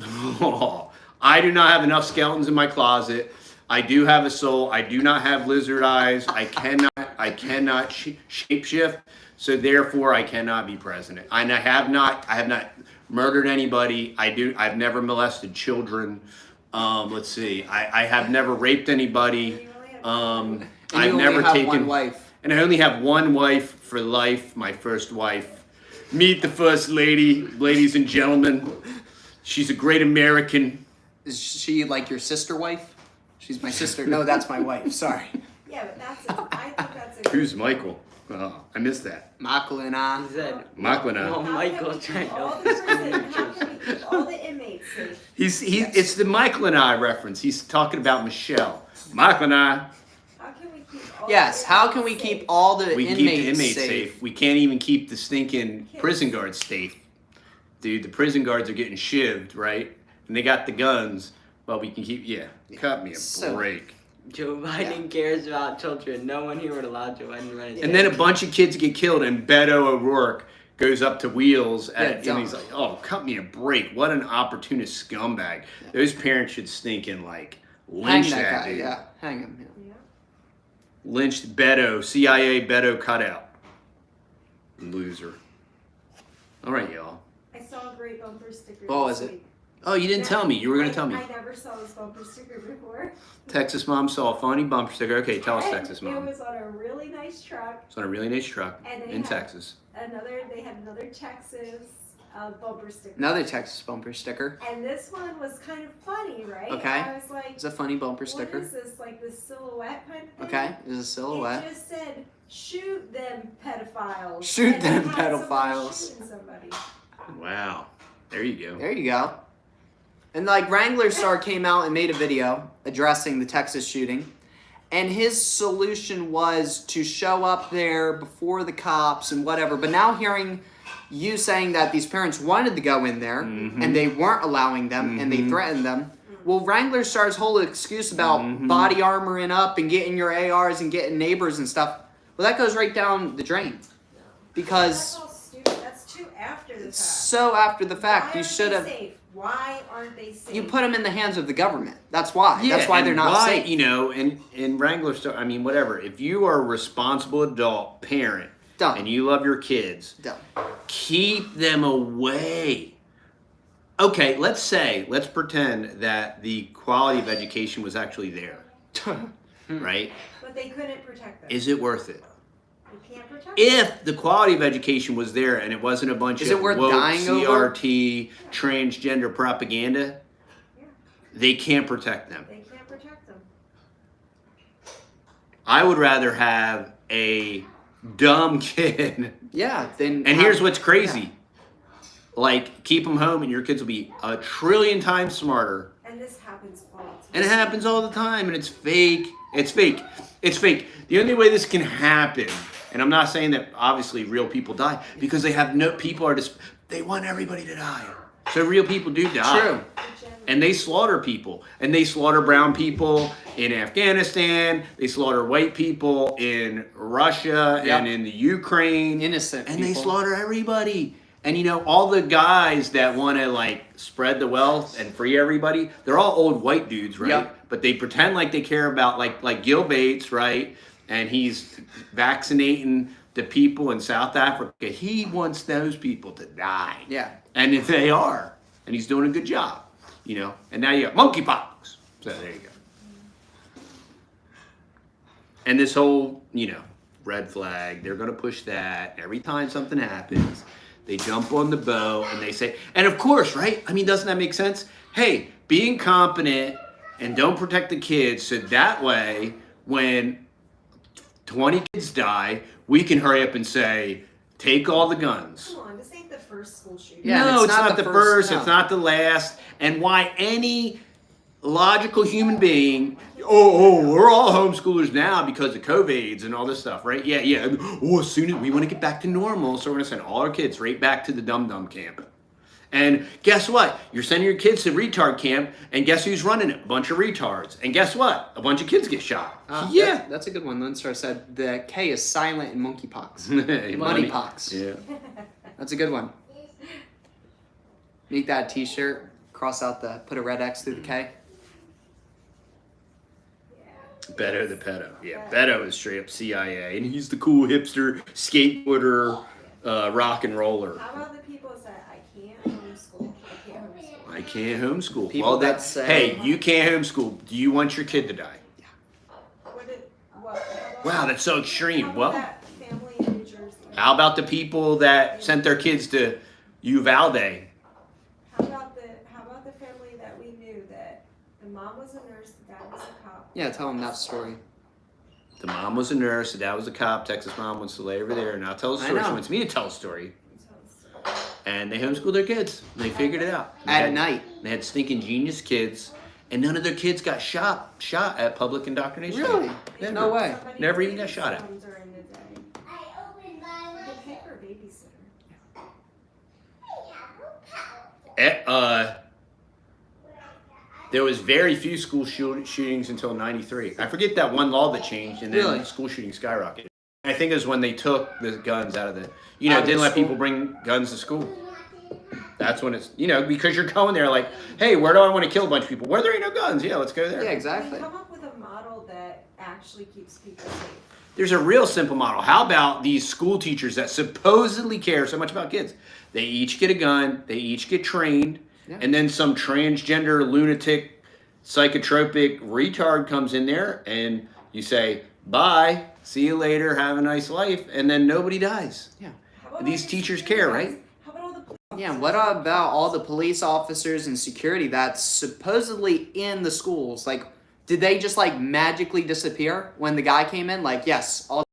Oh, I do not have enough skeletons in my closet. I do have a soul. I do not have lizard eyes. I cannot shapeshift. So therefore, I cannot be president. And I have not murdered anybody. I've never molested children. Let's see. I have never raped anybody. And I've you only never have taken one wife. And I only have one wife for life. My first wife. Meet the first lady, ladies and gentlemen. She's a great American. Is she like your sister wife? She's my sister. No, that's my wife. Sorry. Yeah, but I think that's a Who's Michael? Oh, I missed that. Michael and I. He said, Michael well, now. How Michael can we tried keep all to. the prison, how can we keep all the inmates safe? It's the Michael and I reference. He's talking about Michelle. Michael and I, How can we keep all Yes, the how can we inmates keep safe? all the we can inmates, keep the inmates safe? safe. We can't even keep the stinking prison guards safe. Dude, the prison guards are getting shivved, right? And they got the guns. Well, we can keep, cut me a So- break. Joe Biden cares about children. No one here would allow Joe Biden to run his And then a bunch of kids get killed, and Beto O'Rourke goes up to Wheels, and dumb. he's like, oh, cut me a break. What an opportunist scumbag. Those parents should stinking, like, Hang lynch that that guy. dude. Yeah, hang him. Yeah. Yeah. Lynched Beto, CIA Beto cutout. Loser. All right, y'all. I saw a great bumper sticker. What this was it? week. Oh, you didn't tell me. You were going to tell me. I never saw this bumper sticker before. Texas mom saw a funny bumper sticker. Okay, tell us, And Texas mom. It was on a really nice truck. It's on a really nice truck And they in had- Texas. They had another Texas bumper sticker. Another Texas bumper sticker. And this one was kind of funny, right? Okay. I was like, It's a funny bumper what sticker. is this? Like this silhouette kind of thing? Okay, there's a silhouette. It just said, shoot them pedophiles. Shoot And them it had someone pedophiles. shooting somebody. Wow. There you go. There you go. And like Wrangler Star came out and made a video addressing the Texas shooting. And his solution was to show up there before the cops and whatever. But now hearing you saying that these parents wanted to go in there and they weren't allowing them and they threatened them. Well, Wrangler Star's whole excuse about body armoring up and getting your ARs and getting neighbors and stuff, well, that goes right down the drain. That's Because all stupid. That's too after the fact. so after the fact, Why you aren't should they have... safe? Why aren't they safe? You put them in the hands of the government. That's why. That's why and they're not why, safe. You know, in Wrangler Star, I mean, whatever. If you are a responsible adult parent Dumb. and you love your kids, Dumb. keep them away. Okay, let's pretend that the quality of education was actually there, right? But they couldn't protect them. Is it worth it? You can't protect them. If the quality of education was there and it wasn't a bunch Is of it worth woke dying over? CRT transgender propaganda, Yeah. they can't protect them. They can't protect them. I would rather have a dumb kid. Yeah. Then. And here's what's crazy. Like, keep them home and your kids will be a trillion times smarter. And this happens all the time. And it happens all the time, and it's fake. It's fake. It's fake. The only way this can happen, and I'm not saying that obviously real people die, because they have no, people are just, they want everybody to die. So real people do die. True. And they slaughter people. And they slaughter brown people in Afghanistan. They slaughter white people in Russia Yep. and in the Ukraine. Innocent And people. they slaughter everybody. And you know, all the guys that want to like spread the wealth and free everybody, they're all old white dudes, right? Yep. But they pretend like they care about like Gil Bates, right? And he's vaccinating the people in South Africa. He wants those people to die. Yeah. And if they are, and he's doing a good job, you know. And now you got monkeypox. So there you go. And this whole, you know, red flag, they're going to push that every time something happens. They jump on the boat and they say, and of course, right? I mean, doesn't that make sense? Hey, be incompetent and don't protect the kids so that way when 20 kids die, we can hurry up and say, take all the guns. Come on, this ain't the first school shooting. Yeah, no, and it's not the first, no. it's not the last. And why any logical human being, we're all homeschoolers now because of COVIDs and all this stuff, right? Yeah. Oh, as soon as we want to get back to normal, so we're going to send all our kids right back to the dum-dum camp. And guess what? You're sending your kids to retard camp, and guess who's running it? A bunch of retards. And guess what? A bunch of kids get shot. Yeah. That's a good one. Lunstar said the K is silent in monkeypox. Money. Moneypox. Yeah. That's a good one. Make that a t-shirt. Cross out put a red X through the K. Beto the pedo. Yeah, Beto is straight up CIA, and he's the cool hipster skateboarder, rock and roller. How about the people that say, I can't homeschool? I can't homeschool. People Well, that say- hey, you can't homeschool. Do you want your kid to die? Wow, that's so extreme. How about Well, that family in New Jersey? how about the people that sent their kids to Uvalde? How about the family that we knew that the mom was a nurse, the dad was a cop? Yeah, tell them that story. The mom was a nurse, the dad was a cop. Texas mom wants to lay over there and I'll tell a I story. She know. wants me to tell a story. And they homeschooled their kids. And they figured it out. They At had- night. They had stinking genius kids. And none of their kids got shot at public indoctrination. Really? Never. No way. Somebody Never even got shot at. babysits them during the day. You can pay for a babysitter. There was very few school shootings until '93. I forget that one law that changed, and then Really? school shootings skyrocketed. I think it was when they took the guns out of the, Out of didn't the let school? people bring guns to school. That's when it's, because you're going there like, hey, where do I want to kill a bunch of people? Where there ain't no guns. Yeah, let's go there. Yeah, exactly. Come up with a model that actually keeps people safe. There's a real simple model. How about these school teachers that supposedly care so much about kids? They each get a gun, they each get trained, Yeah. and then some transgender, lunatic, psychotropic retard comes in there, and you say, bye, see you later, have a nice life, and then nobody dies. Yeah. How about These all the teachers security care, guys? right? How about all the police Yeah, officers? what about all the police officers and security that's supposedly in the schools? Like, did they just like magically disappear when the guy came in? Like, yes, all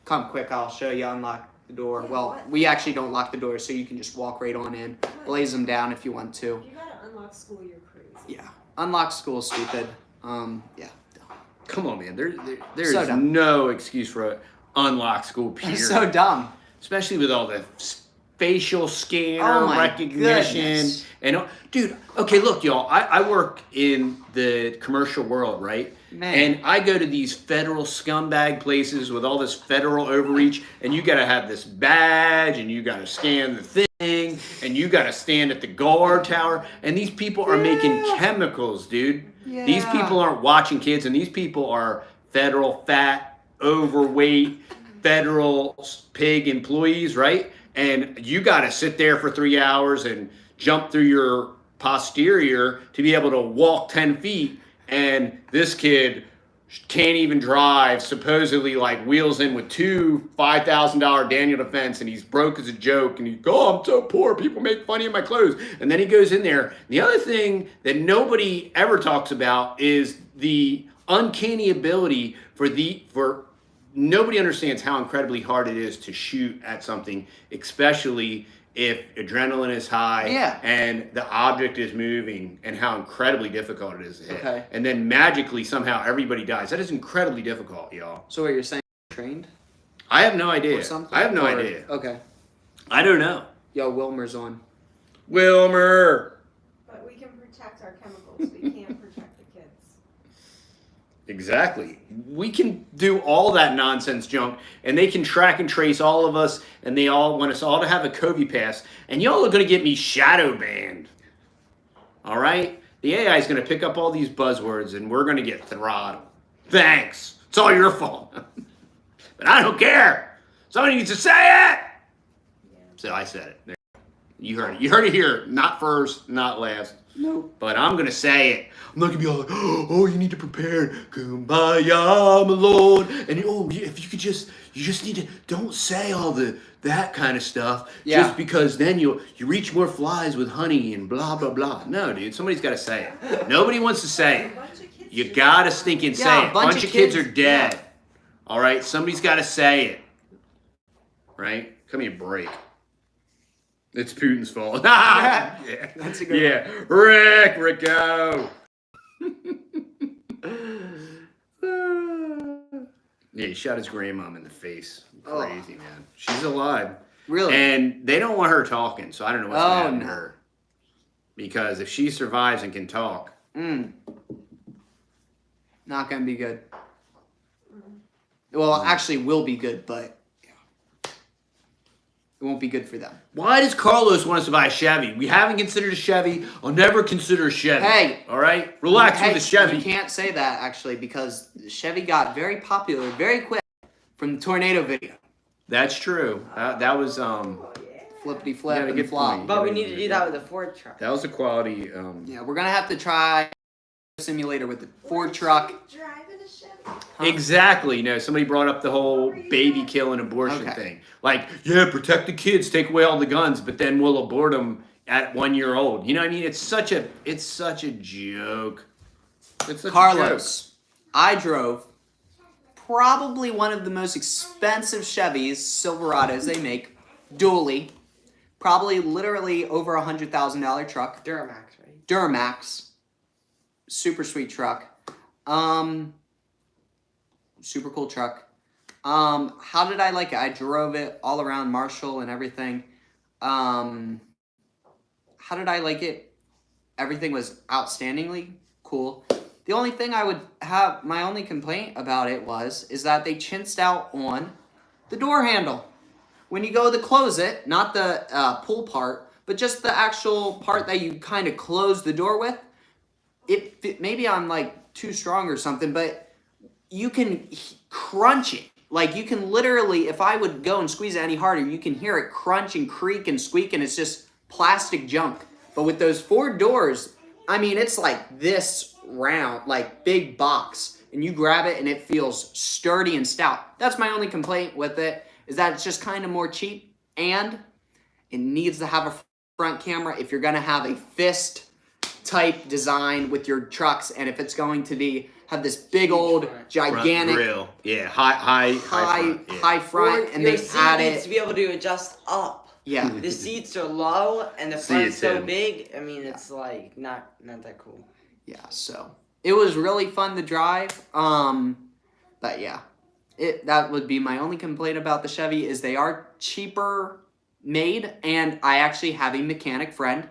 come quick, I'll show you, unlock the door. Yeah, Well, what? we actually don't lock the door, so you can just walk right on in, blaze them down if you want to. If you gotta unlock school, you're crazy. Yeah, unlock school, stupid. Yeah. Come on, man. There's So dumb. no excuse for an unlocked school period. So dumb. Especially with all the facial scanner Oh my recognition. goodness. And dude, okay, look, y'all. I work in the commercial world, right? Man. And I go to these federal scumbag places with all this federal overreach, and you gotta have this badge, and you gotta scan the thing, and you gotta stand at the guard tower, and these people are making chemicals, dude. These Yeah. people aren't watching kids, and these people are federal fat, overweight, federal pig employees, right? And you gotta sit there for 3 hours and jump through your posterior to be able to walk 10 feet. And this kid can't even drive, supposedly like wheels in with two $5,000 Daniel Defense, and he's broke as a joke, and he's, oh, I'm so poor, people make funny of my clothes. And then he goes in there. The other thing that nobody ever talks about is the uncanny ability for nobody understands how incredibly hard it is to shoot at something, especially if adrenaline is high and the object is moving, and how incredibly difficult it is to hit. Okay. And then magically somehow everybody dies. That is incredibly difficult, y'all. So what you're saying, trained I have no idea. or something? I have no Or- idea. Okay. I don't know. Yo, Wilmer's on. Wilmer! But we can protect our chemicals. We can't protect the kids. Exactly. We can do all that nonsense junk, and they can track and trace all of us, and they all want us all to have a COVID pass, and y'all are going to get me shadow banned. All right? The AI is going to pick up all these buzzwords, and we're going to get throttled. Thanks. It's all your fault. But I don't care. Somebody needs to say it. So I said it. There. You heard it. You heard it here. Not first, not last. Nope. But I'm going to say it. I'm not going to be all like, oh, you need to prepare. Kumbaya, my Lord. And, oh, if you could just, you just need to, don't say all that kind of stuff. Yeah. Just because then you reach more flies with honey and blah, blah, blah. No, dude, somebody's got to say it. Nobody wants to say A it. bunch of kids You shoot got to them. stinking say Yeah, it. a bunch of kids- are dead. yeah. All right? Somebody's got to say it. Right? Come here, break. It's Putin's fault. Yeah. That's a good Yeah. Rico. Yeah, he shot his grandmom in the face. Crazy, man. She's alive. Really? And they don't want her talking, so I don't know what's going to happen to no. her. Because if she survives and can talk, Not gonna be good. Well, actually, will be good, but it won't be good for them. why does Carlos want us to buy a Chevy? We haven't considered a Chevy. I'll never consider a Chevy. Hey. All right? Relax Hey, with the Chevy. You can't say that actually because Chevy got very popular very quick from the tornado video. That's true. That was Flippity You flip got a and good flop. point. But we need to do that with a Ford truck. that was a quality. Yeah, we're gonna have to try a simulator with the Ford truck. Driving a Chevy. Huh? Exactly. No, somebody brought up the whole baby killing abortion Okay. thing. Like, yeah, protect the kids, take away all the guns, but then we'll abort them at 1 year old. You know what I mean? It's such a joke. It's such a joke. Carlos, I drove probably one of the most expensive Chevys, Silverados they make, dually. Probably literally over $100,000 truck. Duramax, right? Duramax. Super sweet truck. Super cool truck. How did I like it? I drove it all around Marshall and everything. How did I like it? Everything was outstandingly cool. The only thing I would have, my only complaint about it is that they chinsed out on the door handle. When you go to close it, not the pull part, but just the actual part that you kind of close the door with, maybe I'm like too strong or something, but you can crunch it. Like you can literally, if I would go and squeeze it any harder, you can hear it crunch and creak and squeak, and it's just plastic junk. But with those four doors, I mean, it's like this round, like big box, and you grab it and it feels sturdy and stout. That's my only complaint with it, is that it's just kind of more cheap, and it needs to have a front camera if you're gonna have a fist type design with your trucks, and if it's going to have this big old gigantic grill. Yeah, high front. Yeah. high front, and your they seat add needs to it. be able to adjust up. Yeah, The seats are low and the See front's it, so Tim. big. I mean, it's like not that cool. yeah. So it was really fun to drive. But yeah, that would be my only complaint about the Chevy is they are cheaper made, and I actually have a mechanic friend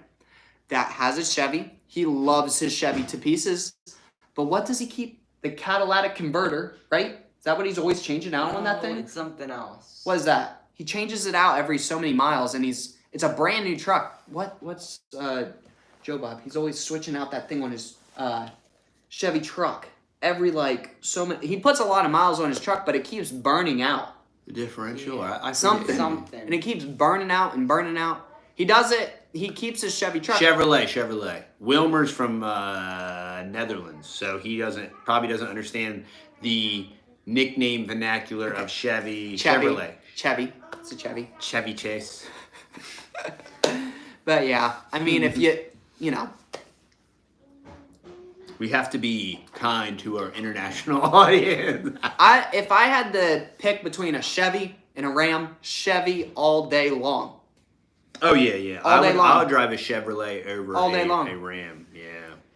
that has a Chevy. He loves his Chevy to pieces. But what does he keep? The catalytic converter, right? Is that what he's always changing out on that No, thing? It's something else. What is that? He changes it out every so many miles, and it's a brand new truck. What's Joe Bob? He's always switching out that thing on his Chevy truck. Every so many. He puts a lot of miles on his truck, but it keeps burning out. The differential. Yeah. I Something. Something. And it keeps burning out and burning out. He does it. He keeps his Chevy truck. Chevrolet. Wilmer's from Netherlands, so he probably doesn't understand the nickname vernacular of Chevrolet. Chevy. It's a Chevy. Chevy Chase. But yeah, I mean, if you know. We have to be kind to our international audience. If I had to pick between a Chevy and a Ram, Chevy all day long. Oh yeah. All day long. I would drive a Chevrolet over All day long. a Ram. Yeah.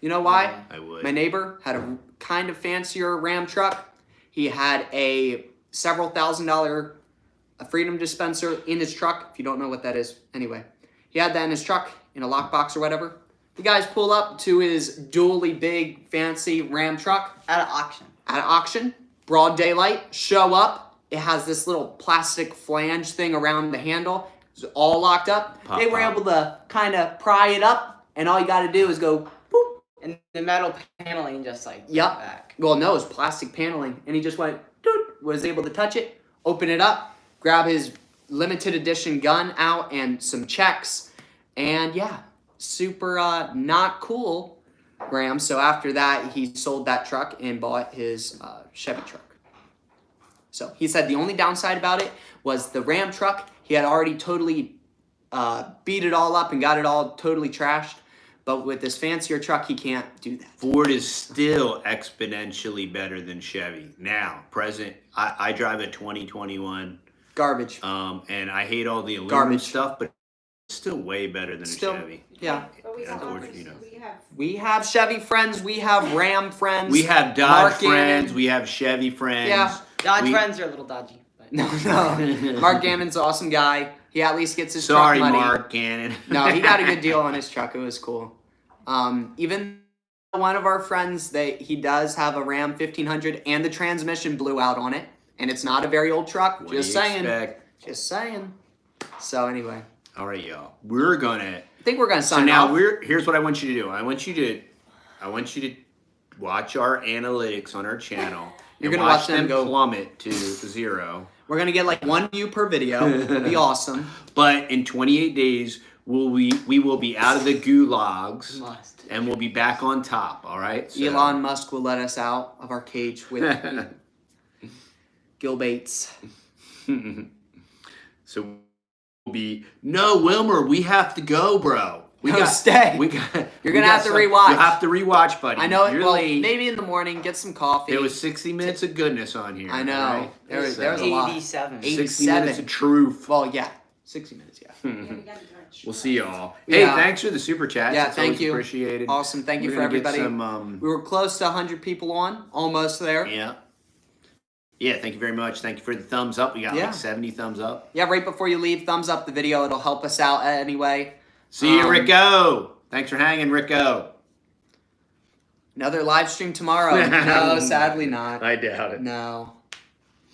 You know why? I would. My neighbor had a kind of fancier Ram truck. He had a several $1,000 Freedom dispenser in his truck. If you don't know what that is, anyway, he had that in his truck in a lockbox or whatever. The guys pull up to his dually big fancy Ram truck At an auction. at an auction, broad daylight, show up. It has this little plastic flange thing around the handle. It's all locked up. Pop, they were pop. able to kind of pry it up, and all you got to do is go boop. And the metal paneling just like Yup. back. Well, no, it's plastic paneling, and he just went doot, was able to touch it, open it up, grab his limited edition gun out and some checks, and yeah, super not cool Ram. So after that, he sold that truck and bought his Chevy truck. So he said the only downside about it was the Ram truck. He had already totally beat it all up and got it all totally trashed. But with this fancier truck, he can't do that. Ford is still exponentially better than Chevy. Now, present, I drive a 2021, Garbage. and I hate all the aluminum Garbage. stuff, but it's still way better than Still- a Chevy. Yeah. But we have Unfortunately, others. you know. We have We have Chevy friends. We have Ram friends. We have Dodge Mark friends. Gannon. We have Chevy friends. Yeah. Dodge We- friends are a little dodgy. But. No. Mark Gannon's an awesome guy. He at least gets his Sorry, truck money. Mark Gannon. No, he got a good deal on his truck. It was cool. Even one of our friends, he does have a Ram 1500, and the transmission blew out on it, and it's not a very old truck. What do Just you saying. expect? Just saying. So anyway, All right, y'all. We're gonna. I think we're gonna So sign now off. here's what I want you to do. I want you to watch our analytics on our channel. You're and gonna watch them go- plummet to 0. We're gonna get like 1 view per video. It'll be awesome. But in 28 days, we will be out of the gulags Must. and we'll be back on top. All right. So- Elon Musk will let us out of our cage with Gil Bates. So we'll be Wilmer. We have to go, bro. We No, stay. We got. You're gonna have to rewatch. You have to rewatch, buddy. I know it. You're Well, late. maybe in the morning, get some coffee. There was 60 minutes of goodness on here. I know. all right? There was So, a lot. 87. 60 minutes 87. of truth. Well, yeah, 60 minutes. Yeah. yeah, we gotta drench. We'll see y'all. Hey, Yeah. thanks for the super chats. Yeah, It's thank always you. Appreciated. Awesome. Thank you We're for gonna get everybody. some, We were close to 100 people on, almost there. yeah. Yeah, thank you very much. Thank you for the thumbs up. We got Yeah. like 70 thumbs up. Yeah, right before you leave, thumbs up the video. It'll help us out anyway. See you, Rico. Thanks for hanging, Rico. Another live stream tomorrow. No, sadly not. I doubt it. No.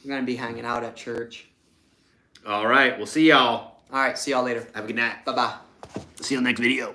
We're going to be hanging out at church. All right, we'll see y'all. All right, see y'all later. Have a good night. Bye-bye. See you on the next video.